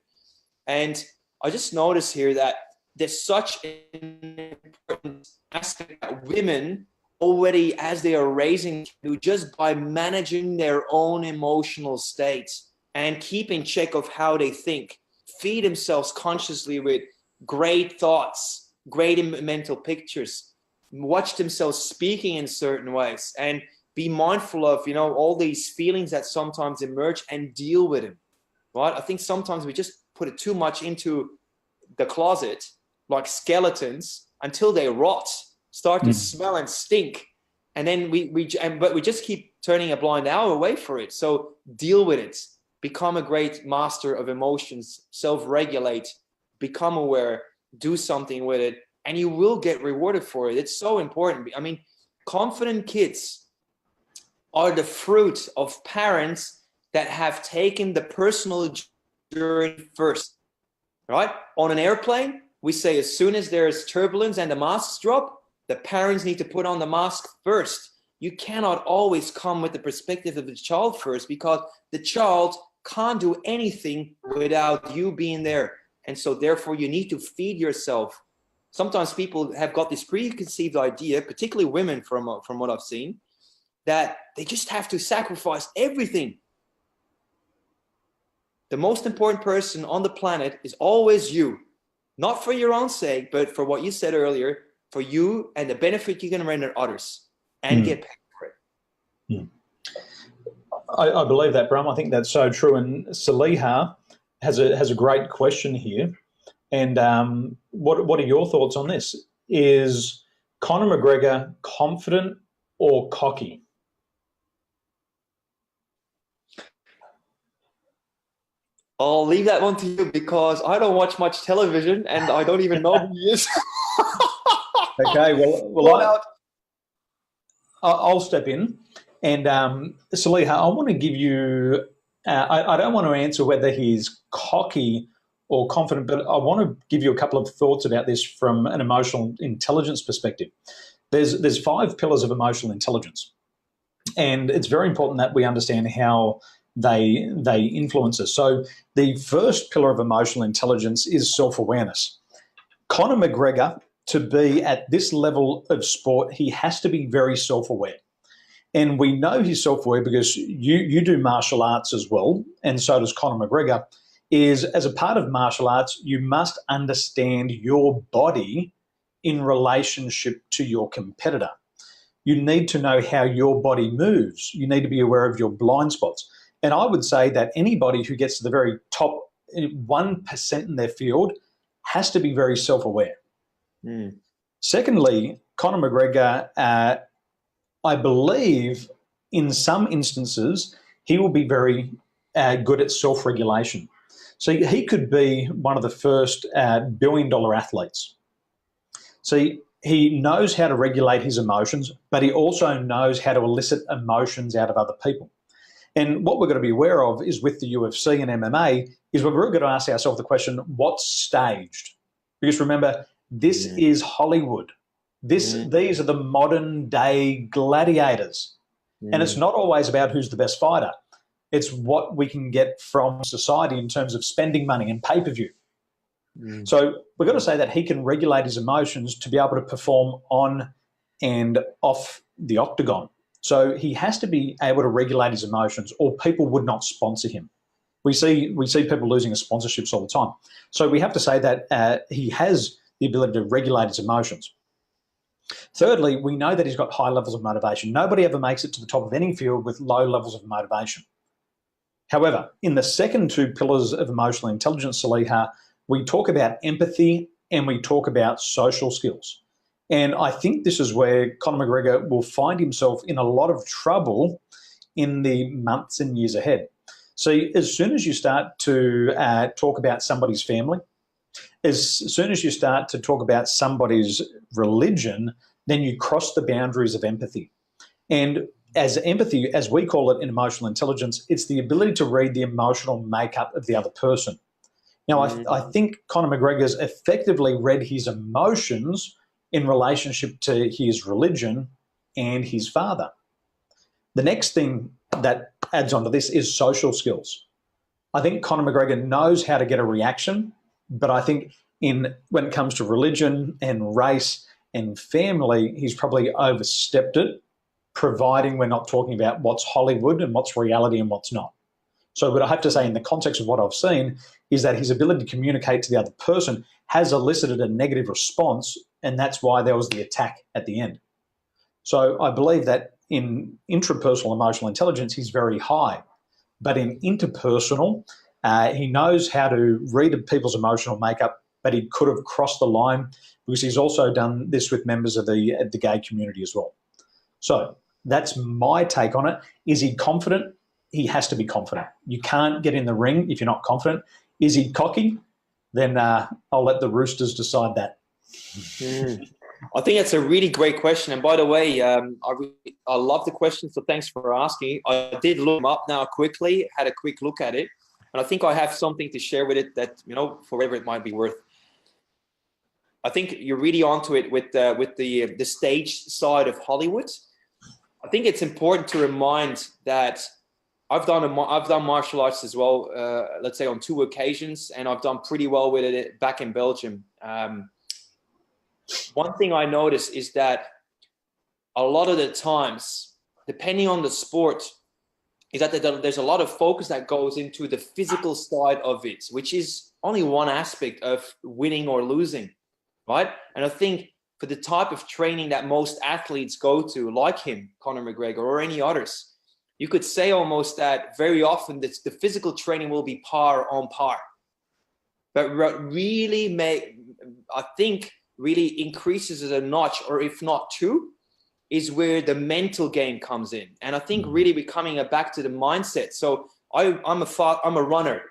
And I just noticed here that there's such an important aspect that women already, as they are raising, just by managing their own emotional states and keeping check of how they think, feed themselves consciously with great thoughts, great mental pictures, watch themselves speaking in certain ways, and be mindful of, you know, all these feelings that sometimes emerge and deal with them, right? I think sometimes we just put it too much into the closet like skeletons until they rot, start to smell and stink, and then but we just keep turning a blind eye away for it. So deal with it, become a great master of emotions, self-regulate, become aware, do something with it, and you will get rewarded for it. It's so important. I mean, confident kids are the fruit of parents that have taken the personal journey first, right? On an airplane, we say as soon as there's turbulence and the masks drop, the parents need to put on the mask first. You cannot always come with the perspective of the child first, because the child can't do anything without you being there. And so therefore you need to feed yourself. Sometimes people have got this preconceived idea, particularly women from what I've seen, that they just have to sacrifice everything. The most important person on the planet is always you. Not for your own sake, but for what you said earlier, for you and the benefit you can render others and get paid for it. I believe that, Bram. I think that's so true. And Saliha has a great question here. And what are your thoughts on this? Is Conor McGregor confident or cocky? I'll leave that one to you, because I don't watch much television and I don't even know who he is. Okay, well I'll step in. And Saliha, I want to give you, I don't want to answer whether he's cocky or confident, but I want to give you a couple of thoughts about this from an emotional intelligence perspective. There's 5 pillars of emotional intelligence, and it's very important that we understand how they influence us. So the first pillar of emotional intelligence is self-awareness. Conor McGregor, to be at this level of sport, he has to be very self-aware. And we know he's self-aware because you do martial arts as well, and so does Conor McGregor, is as a part of martial arts, you must understand your body in relationship to your competitor. You need to know how your body moves. You need to be aware of your blind spots. And I would say that anybody who gets to the very top 1% in their field has to be very self-aware. Secondly, Conor McGregor, I believe in some instances, he will be very good at self-regulation. So he could be one of the first billion-dollar athletes. So he knows how to regulate his emotions, but he also knows how to elicit emotions out of other people. And what we're going to be aware of is with the UFC and MMA is we're going to ask ourselves the question, what's staged? Because remember, this is Hollywood. These are the modern day gladiators. And it's not always about who's the best fighter. It's what we can get from society in terms of spending money and pay-per-view. So we're going to say that he can regulate his emotions to be able to perform on and off the octagon. So he has to be able to regulate his emotions or people would not sponsor him. We see people losing his sponsorships all the time. So we have to say that he has the ability to regulate his emotions. Thirdly, we know that he's got high levels of motivation. Nobody ever makes it to the top of any field with low levels of motivation. However, in the second two pillars of emotional intelligence, Saliha, we talk about empathy and we talk about social skills. And I think this is where Conor McGregor will find himself in a lot of trouble in the months and years ahead. So as soon as you start to talk about somebody's family, as soon as you start to talk about somebody's religion, then you cross the boundaries of empathy. And as empathy, as we call it in emotional intelligence, it's the ability to read the emotional makeup of the other person. Now, I think Conor McGregor's effectively read his emotions in relationship to his religion and his father. The next thing that adds on to this is social skills. I think Conor McGregor knows how to get a reaction, but I think when it comes to religion and race and family, he's probably overstepped it, providing we're not talking about what's Hollywood and what's reality and what's not. So what I have to say in the context of what I've seen is that his ability to communicate to the other person has elicited a negative response, and that's why there was the attack at the end. So I believe that in intrapersonal emotional intelligence, he's very high. But in interpersonal, he knows how to read people's emotional makeup, but he could have crossed the line because he's also done this with members of the gay community as well. So that's my take on it. Is he confident? He has to be confident. You can't get in the ring if you're not confident. Is he cocky? Then I'll let the Roosters decide that. I think that's a really great question. And by the way, I love the question, so thanks for asking. I did look him up now quickly, had a quick look at it, and I think I have something to share with it that, for whatever it might be worth. I think you're really onto it with the stage side of Hollywood. I think it's important to remind that I've done martial arts as well, let's say on 2 occasions, and I've done pretty well with it back in Belgium. One thing I noticed is that a lot of the times, depending on the sport, is that there's a lot of focus that goes into the physical side of it, which is only one aspect of winning or losing, right? And I think for the type of training that most athletes go to, like him, Conor McGregor, or any others, you could say almost that very often the physical training will be par on par. But what really really increases it a notch, or if not 2, is where the mental game comes in. And I think really becoming back to the mindset. So I'm a runner.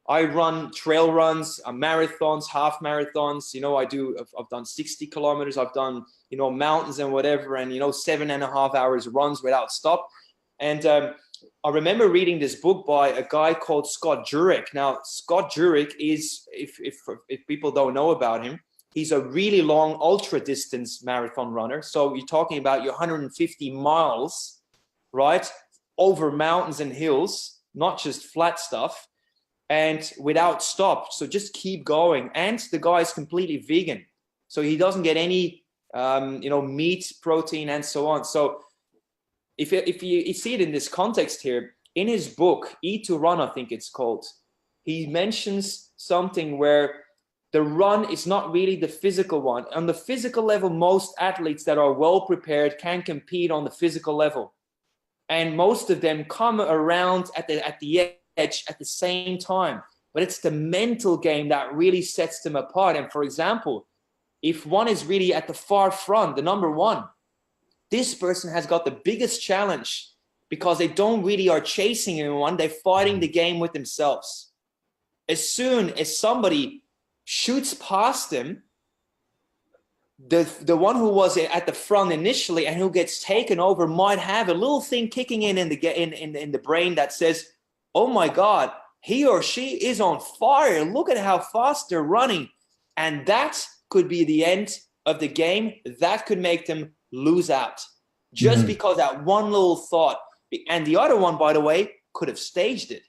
I run trail runs, marathons, half marathons. I've done 60 kilometers. I've done, mountains and whatever, and, 7.5 hours runs without stop. And I remember reading this book by a guy called Scott Jurek. Now, Scott Jurek is, if people don't know about him, he's a really long ultra distance marathon runner. So you're talking about your 150 miles, right? Over mountains and hills, not just flat stuff, and without stop. So just keep going. And the guy is completely vegan. So he doesn't get any, meat, protein, and so on. So if you see it in this context here, in his book, Eat to Run, I think it's called, he mentions something where the run is not really the physical one. On the physical level, most athletes that are well prepared can compete on the physical level. And most of them come around at the edge at the same time. But it's the mental game that really sets them apart. And for example, if one is really at the far front, the number 1, this person has got the biggest challenge because they don't really are chasing anyone. They're fighting the game with themselves. As soon as somebody shoots past them, the one who was at the front initially and who gets taken over might have a little thing kicking in the brain that says, oh my God, he or she is on fire. Look at how fast they're running. And that could be the end of the game. That could make them lose out just because that one little thought. And the other one, by the way, could have staged it.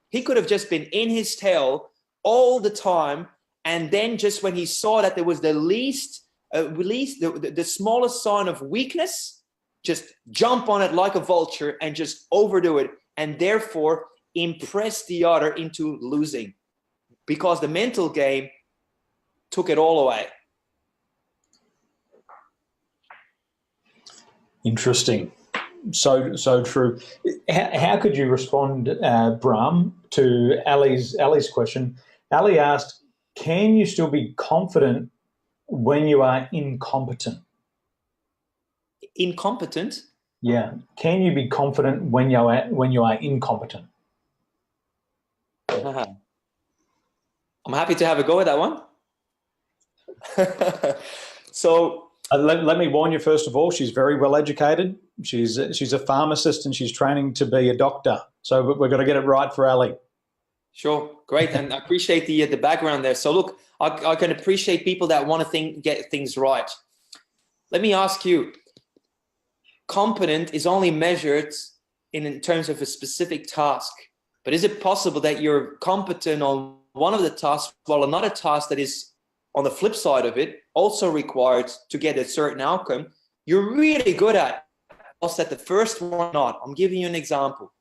He could have just been in his tail all the time. And then just when he saw that there was the the smallest sign of weakness, just jump on it like a vulture and just overdo it. And therefore impress the other into losing, because the mental game took it all away. Interesting. So true. How could you respond, Bram, to Ali's question? Ali asked, can you still be confident when you are incompetent? Incompetent? Yeah. Can you be confident when you are incompetent? I'm happy to have a go at that one. So let me warn you, first of all, she's very well educated. She's a pharmacist and she's training to be a doctor. So we've got to get it right for Ali. Sure, great, and I appreciate the background there. So look, I can appreciate people that want to get things right. Let me ask you, competent is only measured in terms of a specific task, but is it possible that you're competent on one of the tasks while another task that is on the flip side of it also required to get a certain outcome you're really good at, also at the first one not? I'm giving you an example.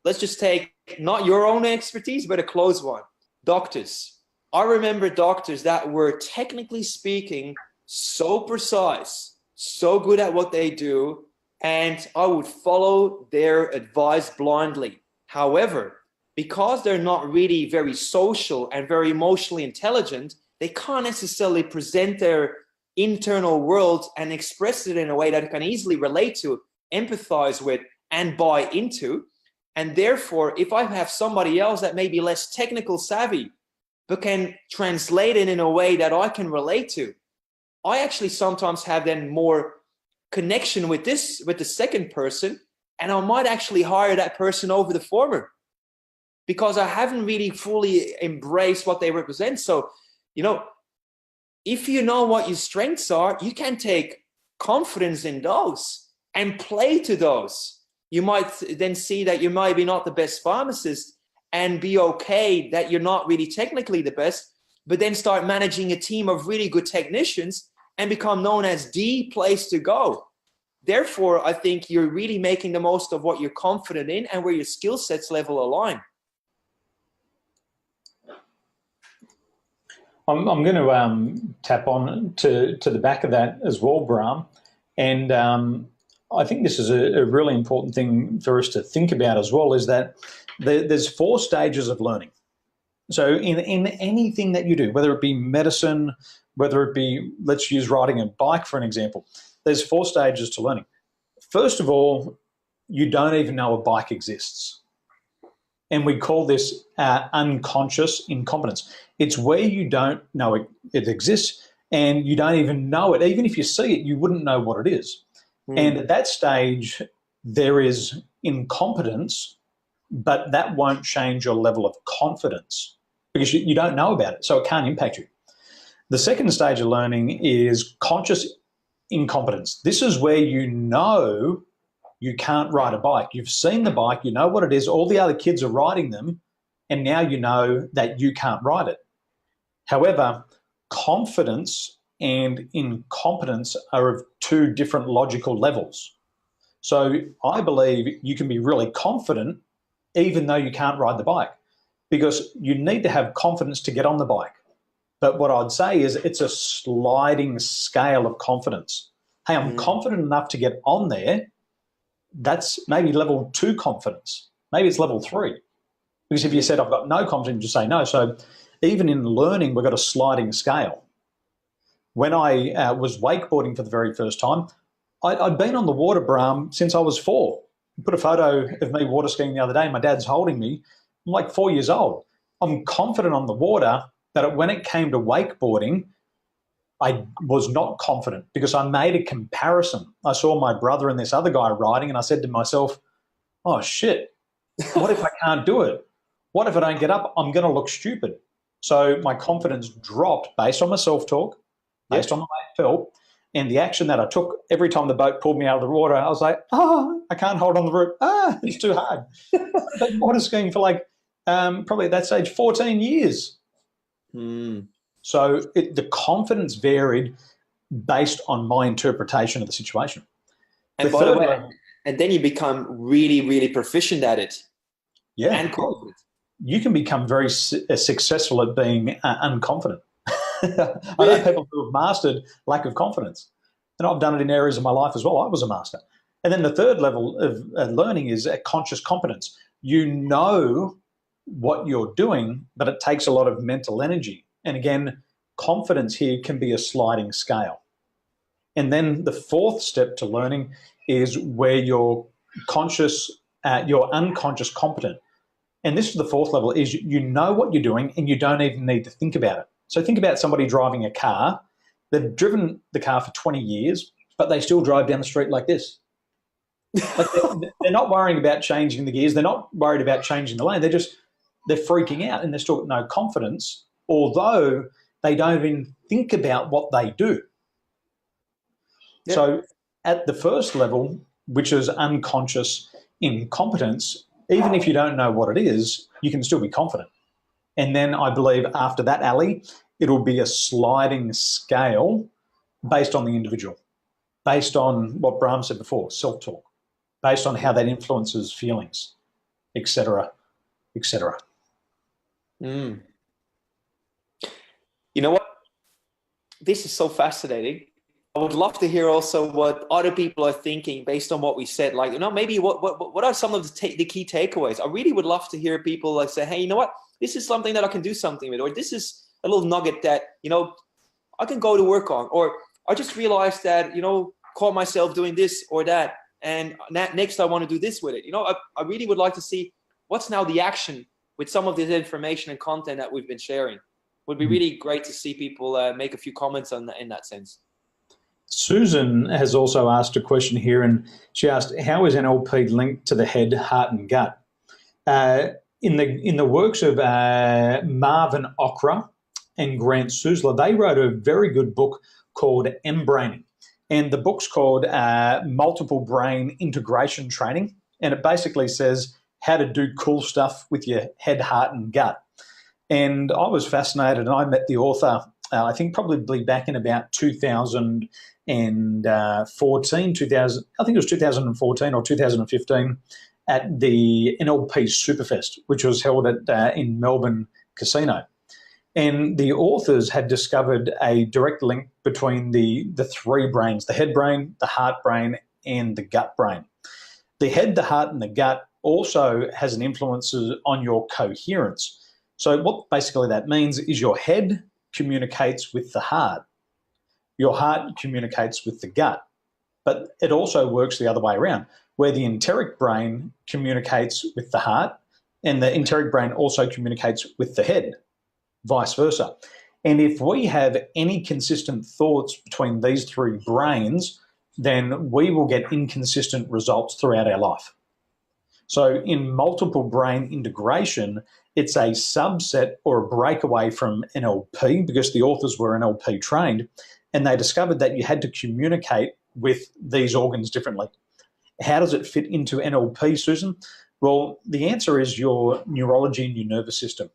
Let's just take not your own expertise, but a close one. Doctors. I remember doctors that were, technically speaking, so precise, so good at what they do, and I would follow their advice blindly. However, because they're not really very social and very emotionally intelligent, they can't necessarily present their internal world and express it in a way that I can easily relate to, empathize with, and buy into. And therefore, if I have somebody else that may be less technical savvy, but can translate it in a way that I can relate to, I actually sometimes have then more connection with the second person, and I might actually hire that person over the former because I haven't really fully embraced what they represent. So, if you know what your strengths are, you can take confidence in those and play to those. You might then see that you might be not the best pharmacist and be okay that you're not really technically the best, but then start managing a team of really good technicians and become known as the place to go. Therefore, I think you're really making the most of what you're confident in and where your skill sets level align. I'm going to tap on to the back of that as well, Bram. And I think this is a really important thing for us to think about as well, is that there's 4 stages of learning. So in anything that you do, whether it be medicine, whether it be, let's use riding a bike for an example, there's 4 stages to learning. First of all, you don't even know a bike exists. And we call this unconscious incompetence. It's where you don't know it exists and you don't even know it. Even if you see it, you wouldn't know what it is. And at that stage, there is incompetence, but that won't change your level of confidence because you don't know about it, so it can't impact you. The second stage of learning is conscious incompetence. This is where you know you can't ride a bike. You've seen the bike, you know what it is, all the other kids are riding them, and now you know that you can't ride it. However, confidence and incompetence are of 2 different logical levels. So I believe you can be really confident even though you can't ride the bike, because you need to have confidence to get on the bike. But what I'd say is it's a sliding scale of confidence. Hey, I'm confident enough to get on there. That's maybe level 2 confidence. Maybe it's level 3. Because if you said, I've got no confidence, you say no. So even in learning, we've got a sliding scale. When I was wakeboarding for the very first time, I'd been on the water, Bram, since I was 4. I put a photo of me water skiing the other day. My dad's holding me. I'm like 4 years old. I'm confident on the water, but when it came to wakeboarding, I was not confident because I made a comparison. I saw my brother and this other guy riding, and I said to myself, oh, shit, what if I can't do it? What if I don't get up? I'm going to look stupid. So my confidence dropped based on my self-talk, based on the way I felt, and the action that I took. Every time the boat pulled me out of the water, I was like, oh, I can't hold on the rope. Ah, it's too hard. I've been water skiing for like probably at that stage 14 years. So the confidence varied based on my interpretation of the situation. And by the way, and then you become really, really proficient at it. Yeah. And confident. You can become very successful at being unconfident. I know people who have mastered lack of confidence. And I've done it in areas of my life as well. I was a master. And then the third level of learning is a conscious competence. You know what you're doing, but it takes a lot of mental energy. And again, confidence here can be a sliding scale. And then the fourth step to learning is where you're conscious, you're unconscious competent. And this is the fourth level, is you know what you're doing and you don't even need to think about it. So think about somebody driving a car. They've driven the car for 20 years, but they still drive down the street like this. But they're not worrying about changing the gears. They're not worried about changing the lane. They're freaking out and they've still got no confidence, although they don't even think about what they do. Yep. So at the first level, which is unconscious incompetence, even if you don't know what it is, you can still be confident. And then I believe after that, Ali, it'll be a sliding scale based on the individual, based on what Bram said before, self-talk, based on how that influences feelings, etc., etc. You know what? This is so fascinating. I would love to hear also what other people are thinking based on what we said. Like, maybe what are some of the key takeaways? I really would love to hear people like say, hey, you know what? This is something that I can do something with, or this is a little nugget that, I can go to work on, or I just realized that, caught myself doing this or that, and next I want to do this with it. I really would like to see what's now the action with some of this information and content that we've been sharing. Would be really great to see people make a few comments in that sense. Susan has also asked a question here, and she asked, how is NLP linked to the head, heart and gut? In the works of Marvin Okra and Grant Susler, they wrote a very good book called M-Braining. And the book's called Multiple Brain Integration Training. And it basically says how to do cool stuff with your head, heart and gut. And I was fascinated, and I met the author, I think probably back in about 2014, I think it was 2014 or 2015, at the NLP Superfest, which was held at in Melbourne Casino. And the authors had discovered a direct link between the three brains, the head brain, the heart brain, and the gut brain. The head, the heart, and the gut also has an influence on your coherence. So what basically that means is your head communicates with the heart. Your heart communicates with the gut. But it also works the other way around, where the enteric brain communicates with the heart and the enteric brain also communicates with the head, vice versa. And if we have any consistent thoughts between these three brains, then we will get inconsistent results throughout our life. So in multiple brain integration, it's a subset or a breakaway from NLP, because the authors were NLP trained, and they discovered that you had to communicate with these organs differently. How does it fit into NLP, Susan? Well, the answer is your neurology and your nervous system.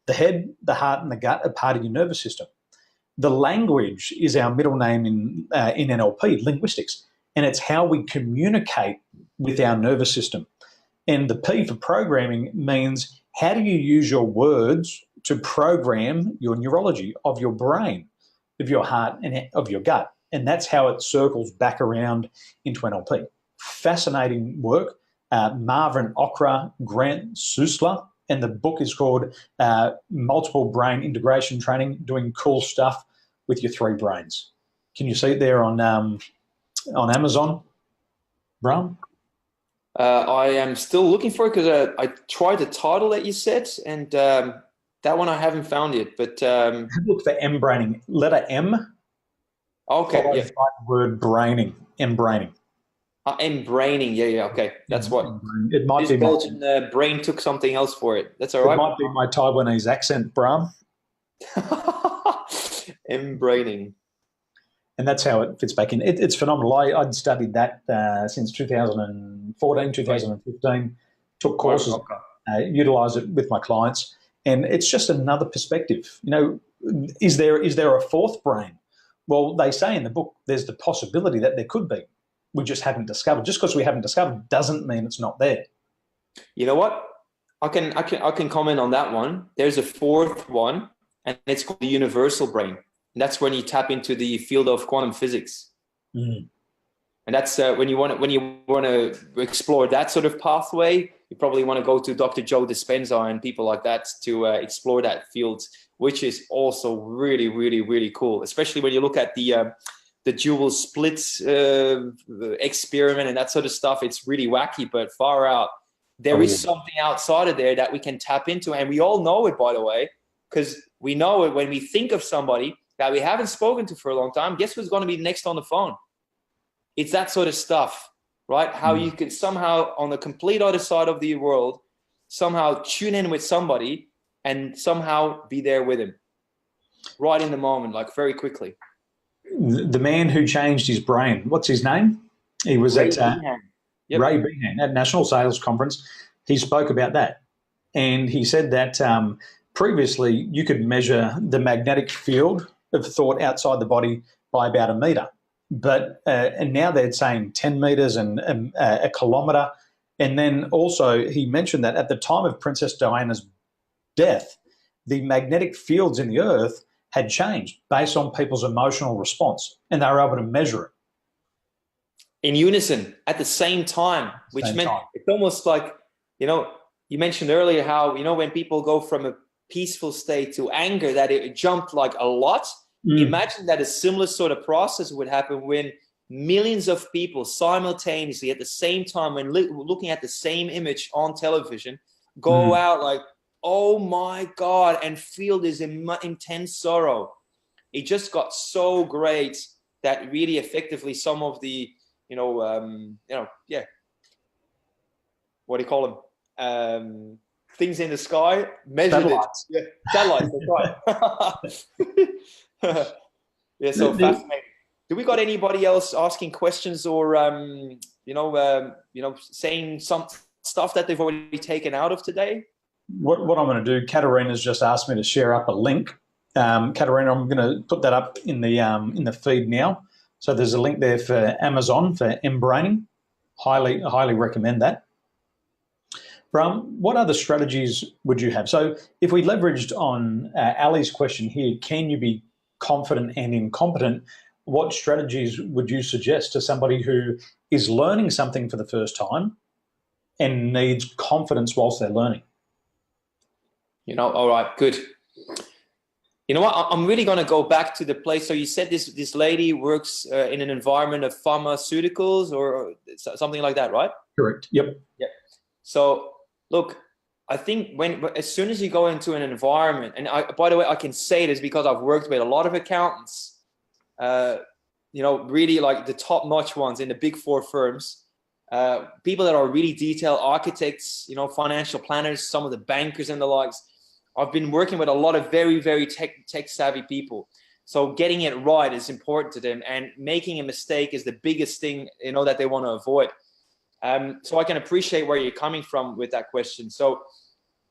The head, the heart, and the gut are part of your nervous system. The language is our middle name in NLP, linguistics, and it's how we communicate with our nervous system. And the P for programming means how do you use your words to program your neurology of your brain, of your heart, and of your gut. And that's how it circles back around into NLP. Fascinating work. Marvin Okra, Grant Susler, and the book is called Multiple Brain Integration Training, doing cool stuff with your three brains. Can you see it there on Amazon, Bram? I am still looking for it because I tried the title that you said, and that one I haven't found yet. But look for M-Braining, letter M, Okay, followed yeah. by the word braining, embraining. Embraining, yeah, okay. That's what It might this be my Belgian brain took something else for it. That's all right. Taiwanese accent, Bram, Embraining. and that's how it fits back in. It's phenomenal. I'd studied that since 2014, Right. 2015, took Wow, courses, okay. utilize it with my clients, and it's just another perspective. Is there a fourth brain? Well, they say in the book there's the possibility that there could be. We just haven't discovered. Just because we haven't discovered doesn't mean it's not there. You know what? I can comment on that one. There's a fourth one, and it's called the universal brain. And that's when you tap into the field of quantum physics. Mm. And that's when you want to explore that sort of pathway. You probably want to go to Dr. Joe Dispenza and people like that to explore that field, which is also really, really, really cool. Especially when you look at the dual splits experiment and that sort of stuff. It's really wacky, but far out. There is something outside of there that we can tap into, and we all know it, by the way, because we know it when we think of somebody that we haven't spoken to for a long time. Guess who's going to be next on the phone? It's that sort of stuff, right? How you can somehow, on the complete other side of the world, somehow tune in with somebody and somehow be there with him, right in the moment, like very quickly. The man who changed his brain, what's his name? He was Ray at Behan. Yep. Ray Behan at National Sales Conference. He spoke about that. And he said that previously you could measure the magnetic field of thought outside the body by about a metre. But and now they're saying 10 metres and a kilometre. And then also he mentioned that at the time of Princess Diana's death, the magnetic fields in the earth had changed based on people's emotional response, and they were able to measure it. In unison at the same time, which meant it's almost like, you mentioned earlier how, when people go from a peaceful state to anger, that it jumped like a lot. Imagine that a similar sort of process would happen when millions of people simultaneously at the same time, when looking at the same image on television, go out like, oh my God, and feel this intense sorrow. It just got so great that really effectively some of the, what do you call them? Things in the sky, measured satellites. It. Yeah, satellites, that's right. Yeah, so fascinating. Do we got anybody else asking questions or, saying some stuff that they've already taken out of today? What I'm going to do, Katarina's just asked me to share up a link. Katarina, I'm going to put that up in the feed now. So there's a link there for Amazon for embraining. Highly recommend that. Bram, what other strategies would you have? So if we leveraged on Ali's question here, can you be confident and incompetent? What strategies would you suggest to somebody who is learning something for the first time and needs confidence whilst they're learning? All right, good. You know what? I'm really going to go back to the place. So you said this lady works in an environment of pharmaceuticals or something like that, right? Correct. Yep. So look, I think as soon as you go into an environment, and by the way, I can say this because I've worked with a lot of accountants, really like the top-notch ones in the big four firms, people that are really detailed architects, financial planners, some of the bankers and the likes. I've been working with a lot of very, very tech savvy people. So getting it right is important to them, and making a mistake is the biggest thing, that they want to avoid. So I can appreciate where you're coming from with that question. So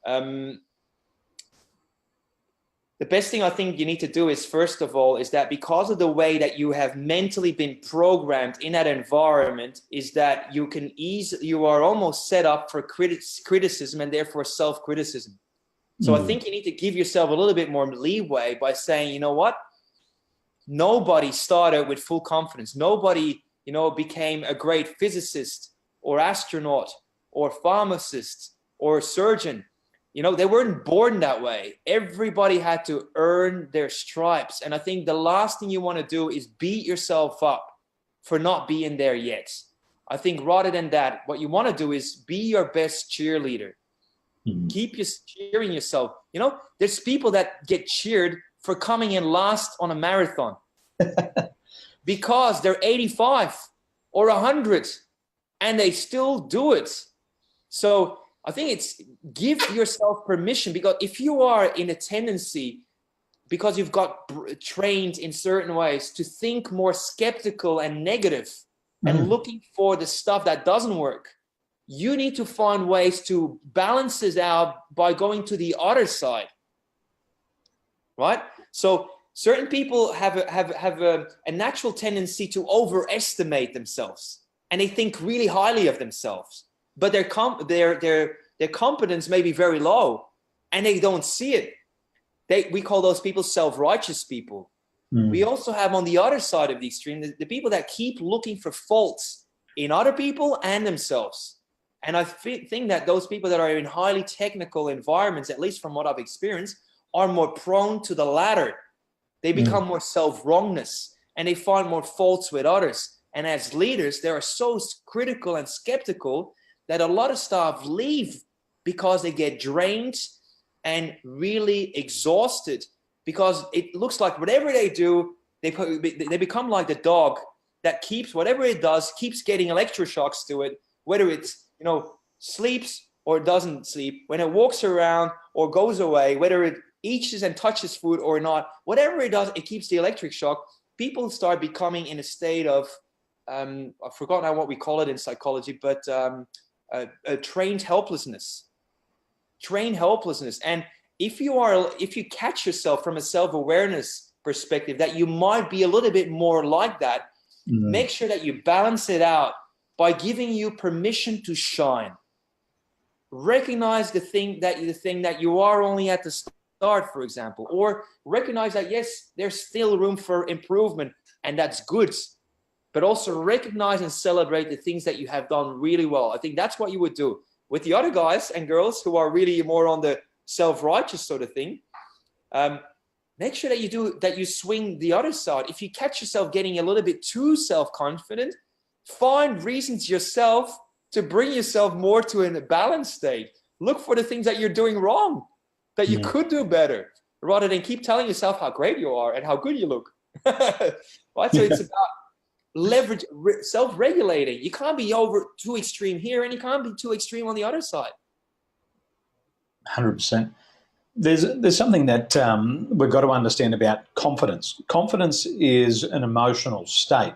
the best thing I think you need to do is, first of all, is that because of the way that you have mentally been programmed in that environment, is that you are almost set up for criticism and therefore self-criticism. So I think you need to give yourself a little bit more leeway by saying, you know what? Nobody started with full confidence. Nobody, became a great physicist or astronaut or pharmacist or surgeon. They weren't born that way. Everybody had to earn their stripes. And I think the last thing you want to do is beat yourself up for not being there yet. I think rather than that, what you want to do is be your best cheerleader. Keep cheering yourself. There's people that get cheered for coming in last on a marathon. because they're 85 or 100 and they still do it. So I think it's give yourself permission, because if you are in a tendency, because you've got trained in certain ways to think more skeptical and negative and looking for the stuff that doesn't work, you need to find ways to balance this out by going to the other side, right? So certain people have a natural tendency to overestimate themselves, and they think really highly of themselves, but their competence may be very low, and they don't see it. We call those people self-righteous people. We also have on the other side of the extreme, the people that keep looking for faults in other people and themselves. And I think that those people that are in highly technical environments, at least from what I've experienced, are more prone to the latter. They become more self-wrongness, and they find more faults with others. And as leaders, they are so critical and skeptical that a lot of staff leave because they get drained and really exhausted, because it looks like whatever they do, they become like the dog that keeps, whatever it does, keeps getting electroshocks to it, whether it's, sleeps or doesn't sleep, when it walks around or goes away, whether it eats and touches food or not, whatever it does, it keeps the electric shock. People start becoming in a state of, I've forgotten now what we call it in psychology, but a trained helplessness. And if you catch yourself from a self-awareness perspective that you might be a little bit more like that, make sure that you balance it out by giving you permission to shine. Recognize the thing that you are only at the start, for example, or recognize that, yes, there's still room for improvement, and that's good, but also recognize and celebrate the things that you have done really well. I think that's what you would do. With the other guys and girls who are really more on the self-righteous sort of thing, make sure that you swing the other side. If you catch yourself getting a little bit too self-confident, find reasons yourself to bring yourself more to a balanced state. Look for the things that you're doing wrong, that you could do better, rather than keep telling yourself how great you are and how good you look. Right? So it's about self-regulating. You can't be too extreme here, and you can't be too extreme on the other side. 100%. There's something that we've got to understand about confidence. Confidence is an emotional state.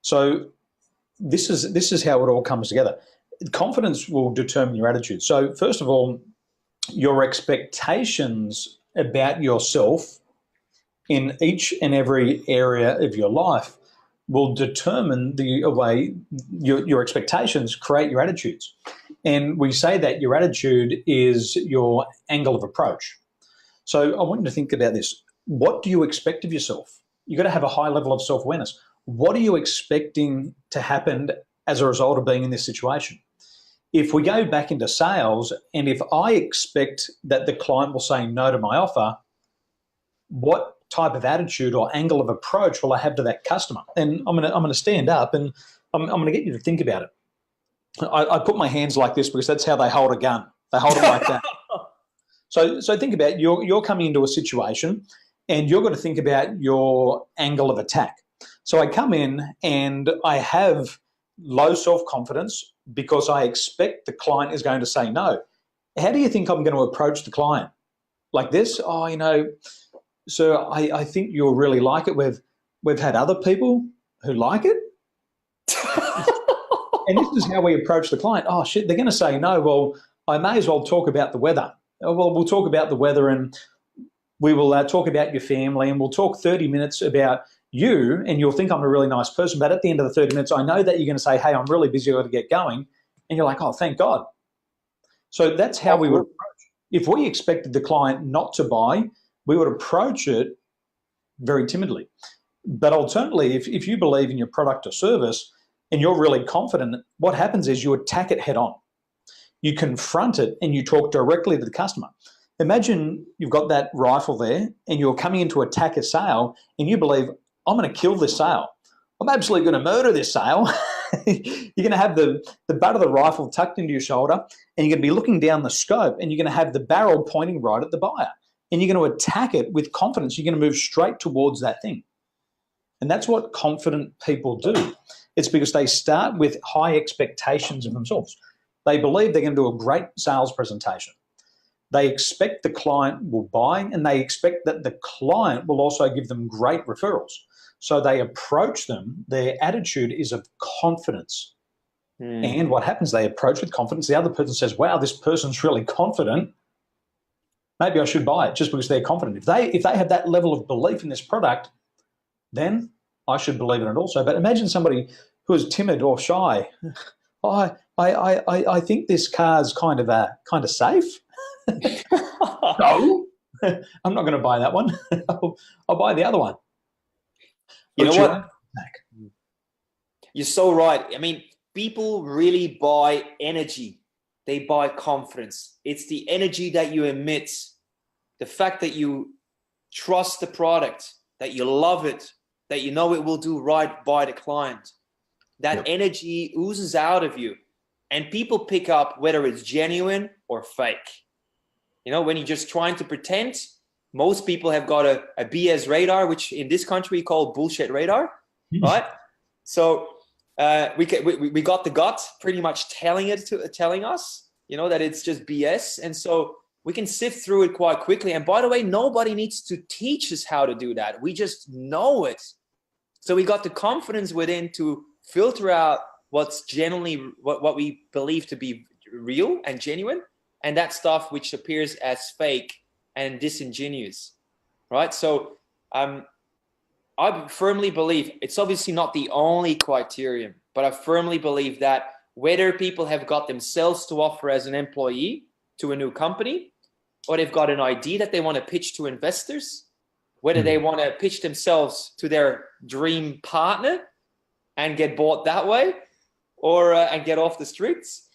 So this is how it all comes together. Confidence will determine your attitude. So first of all, your expectations about yourself in each and every area of your life will determine the way your expectations create your attitudes. And we say that your attitude is your angle of approach. So I want you to think about this. What do you expect of yourself? You've got to have a high level of self-awareness. What are you expecting to happen as a result of being in this situation? If we go back into sales, and if I expect that the client will say no to my offer, what type of attitude or angle of approach will I have to that customer? And I'm going to stand up, and I'm going to get you to think about it. I put my hands like this because that's how they hold a gun. They hold it like that. So think about it. You're coming into a situation, and you've got to think about your angle of attack. So I come in and I have low self-confidence because I expect the client is going to say no. How do you think I'm going to approach the client? Like this? Oh, sir, I think you'll really like it. We've had other people who like it. And this is how we approach the client. Oh, shit, they're going to say no. Well, I may as well talk about the weather. Well, we'll talk about the weather, and we will talk about your family, and we'll talk 30 minutes about you, and you'll think I'm a really nice person. But at the end of the 30 minutes, I know that you're going to say, hey, I'm really busy, I've got to get going. And you're like, oh, thank God. So that's how we would approach. If we expected the client not to buy, we would approach it very timidly. But alternatively, if you believe in your product or service and you're really confident, what happens is you attack it head on. You confront it and you talk directly to the customer. Imagine you've got that rifle there and you're coming in to attack a sale, and you believe, I'm going to kill this sale. I'm absolutely going to murder this sale. You're going to have the butt of the rifle tucked into your shoulder, and you're going to be looking down the scope, and you're going to have the barrel pointing right at the buyer. And you're going to attack it with confidence. You're going to move straight towards that thing. And that's what confident people do. It's because they start with high expectations of themselves. They believe they're going to do a great sales presentation. They expect the client will buy, and they expect that the client will also give them great referrals. So they approach them, their attitude is of confidence. And what happens, they approach with confidence. The other person says, wow, this person's really confident. Maybe I should buy it just because they're confident. If they have that level of belief in this product, then I should believe in it also. But imagine somebody who is timid or shy. Oh, I think this car's kind of safe. No, I'm not going to buy that one. I'll buy the other one. You know what? You're so right. I mean, people really buy energy. They buy confidence. It's the energy that you emit, the fact that you trust the product, that you love it, that you know it will do right by the client. That energy oozes out of you. And people pick up whether it's genuine or fake. You know, when you're just trying to pretend, most people have got a BS radar, which in this country we call bullshit radar, right? So we got the gut pretty much telling us, you know, that it's just BS. And so we can sift through it quite quickly. And by the way, nobody needs to teach us how to do that. We just know it. So we got the confidence within to filter out what's generally what we believe to be real and genuine, and that stuff which appears as fake and disingenuous, right? So I firmly believe, it's obviously not the only criterion, but I firmly believe that whether people have got themselves to offer as an employee to a new company, or they've got an idea that they want to pitch to investors, whether they want to pitch themselves to their dream partner and get bought that way, or and get off the streets,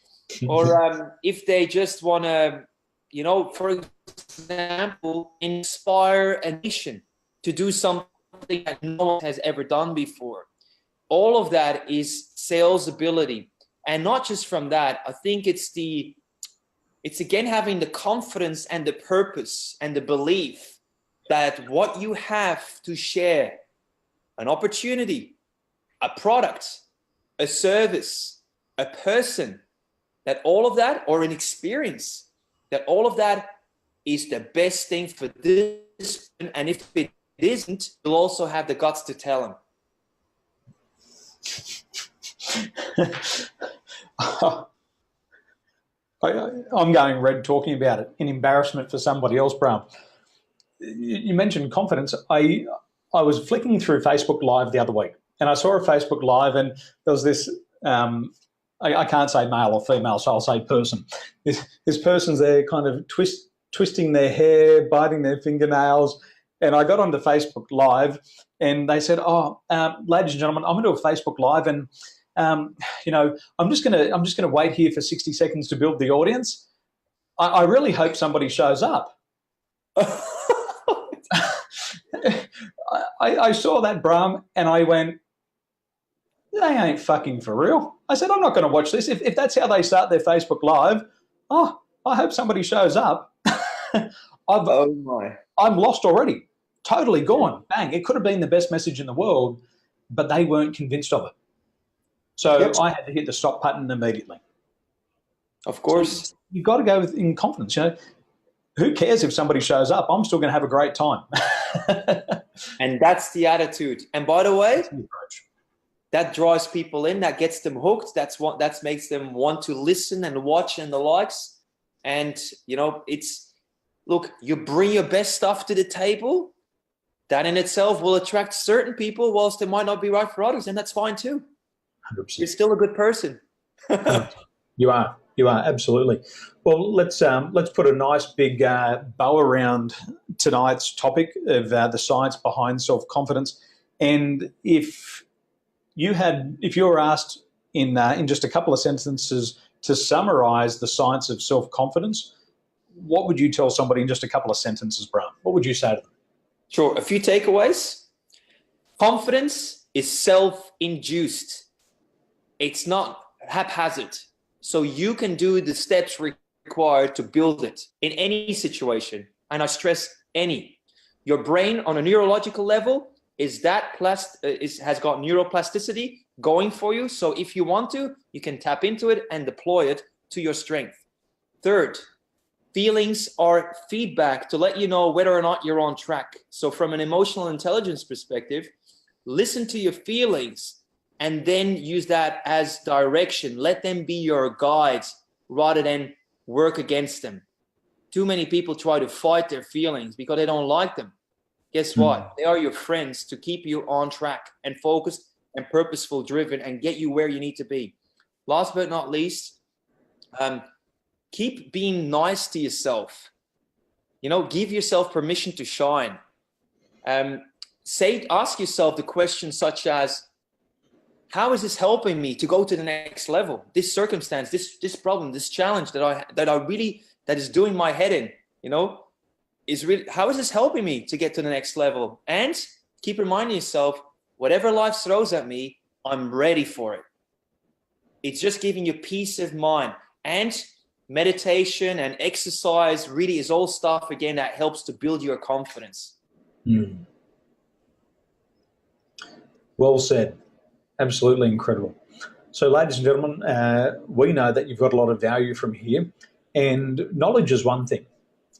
or if they just want to, you know, for example, inspire a nation to do something that no one has ever done before. All of that is sales ability. And not just from that, I think it's again having the confidence and the purpose and the belief that what you have to share, an opportunity, a product, a service, a person, that all of that, or an experience, that all of that is the best thing for this. And if it isn't, you'll also have the guts to tell him. I'm going red talking about it in embarrassment for somebody else, Bram. You mentioned confidence. I was flicking through Facebook Live the other week, and I saw a Facebook Live, and there was this, I can't say male or female, so I'll say person. This person's there kind of twisting their hair, biting their fingernails, and I got onto Facebook Live, and they said, ladies and gentlemen, I'm going to do a Facebook Live, and you know, I'm just going to wait here for 60 seconds to build the audience. I really hope somebody shows up. I saw that, Bram, and I went, they ain't fucking for real. I said, I'm not going to watch this. If that's how they start their Facebook Live, I hope somebody shows up. I'm lost already. Totally gone. Bang. It could have been the best message in the world, but they weren't convinced of it. So I had to hit the stop button immediately. Of course. So you've got to go in confidence. You know, who cares if somebody shows up? I'm still going to have a great time. And that's the attitude. And by the way, that draws people in, that gets them hooked. That makes them want to listen and watch and the likes. And, you know, look, you bring your best stuff to the table. That in itself will attract certain people, whilst it might not be right for others. And that's fine too. 100%. You're still a good person. You are, absolutely. Well, let's put a nice big bow around tonight's topic of the science behind self-confidence. And if you were asked in just a couple of sentences to summarize the science of self-confidence, what would you tell somebody in just a couple of sentences, Bram? What would you say to them? Sure. A few takeaways. Confidence is self-induced. It's not haphazard. So you can do the steps required to build it in any situation. And I stress any. Your brain on a neurological level is that has got neuroplasticity going for you. So if you want to, you can tap into it and deploy it to your strength. Third, feelings are feedback to let you know whether or not you're on track. So from an emotional intelligence perspective, listen to your feelings and then use that as direction. Let them be your guides rather than work against them. Too many people try to fight their feelings because they don't like them. Guess what? They are your friends to keep you on track and focused and purposeful driven and get you where you need to be. Last but not least, keep being nice to yourself. You know, give yourself permission to shine. Ask yourself the questions such as, how is this helping me to go to the next level? This circumstance, this problem, this challenge that is doing my head in, you know, how is this helping me to get to the next level? And keep reminding yourself, whatever life throws at me, I'm ready for it. It's just giving you peace of mind. And meditation and exercise really is all stuff, again, that helps to build your confidence. Well said. Absolutely incredible. So, ladies and gentlemen, we know that you've got a lot of value from here, and knowledge is one thing,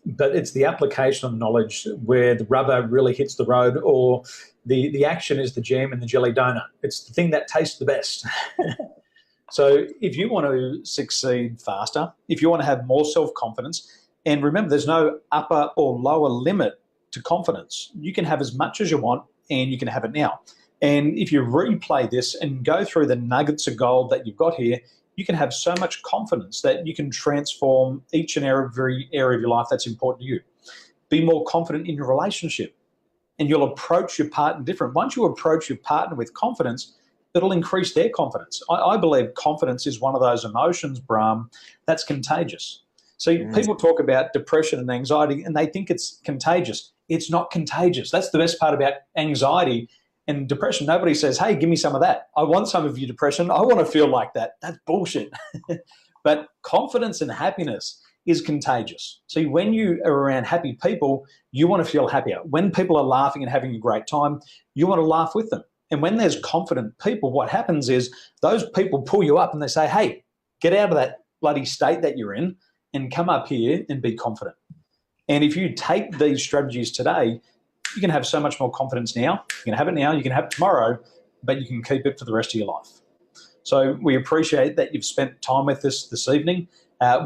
but it's the application of knowledge where the rubber really hits the road, or the action is the jam and the jelly donut. It's the thing that tastes the best. So if you want to succeed faster, if you want to have more self-confidence, and remember, there's no upper or lower limit to confidence. You can have as much as you want, and you can have it now. And if you replay this and go through the nuggets of gold that you've got here, you can have so much confidence that you can transform each and every area of your life that's important to you. Be more confident in your relationship, and you'll approach your partner different. Once you approach your partner with confidence, it'll increase their confidence. I believe confidence is one of those emotions, Bram, that's contagious. So people talk about depression and anxiety, and they think it's contagious. It's not contagious. That's the best part about anxiety and depression. Nobody says, hey, give me some of that. I want some of your depression. I want to feel like that. That's bullshit. But confidence and happiness is contagious. See, when you are around happy people, you want to feel happier. When people are laughing and having a great time, you want to laugh with them. And when there's confident people, what happens is those people pull you up and they say, hey, get out of that bloody state that you're in and come up here and be confident. And if you take these strategies today, you can have so much more confidence now. You can have it now, you can have it tomorrow, but you can keep it for the rest of your life. So we appreciate that you've spent time with us this evening.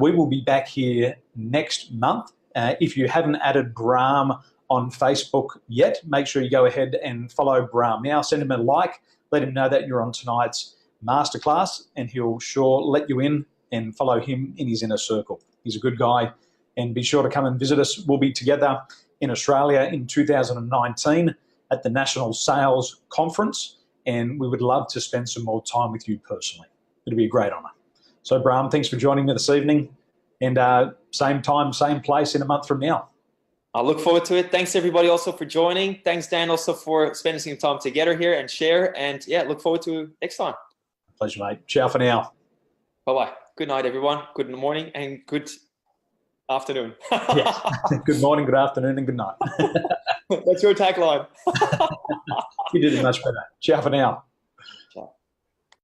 We will be back here next month. If you haven't added Bram on Facebook yet, make sure you go ahead and follow Bram now. Send him a like, let him know that you're on tonight's masterclass, and he'll sure let you in and follow him in his inner circle. He's a good guy, and be sure to come and visit us. We'll be together in Australia in 2019 at the National Sales Conference, and we would love to spend some more time with you personally. It'll be a great honour. So, Bram, thanks for joining me this evening, and same time, same place in a month from now. I look forward to it. Thanks, everybody, also for joining. Thanks, Dan, also for spending some time together here and share. And, yeah, look forward to next time. Pleasure, mate. Ciao for now. Bye-bye. Good night, everyone. Good morning and good afternoon. Yes. Good morning, good afternoon, and good night. That's your tagline. You did it much better. Ciao for now.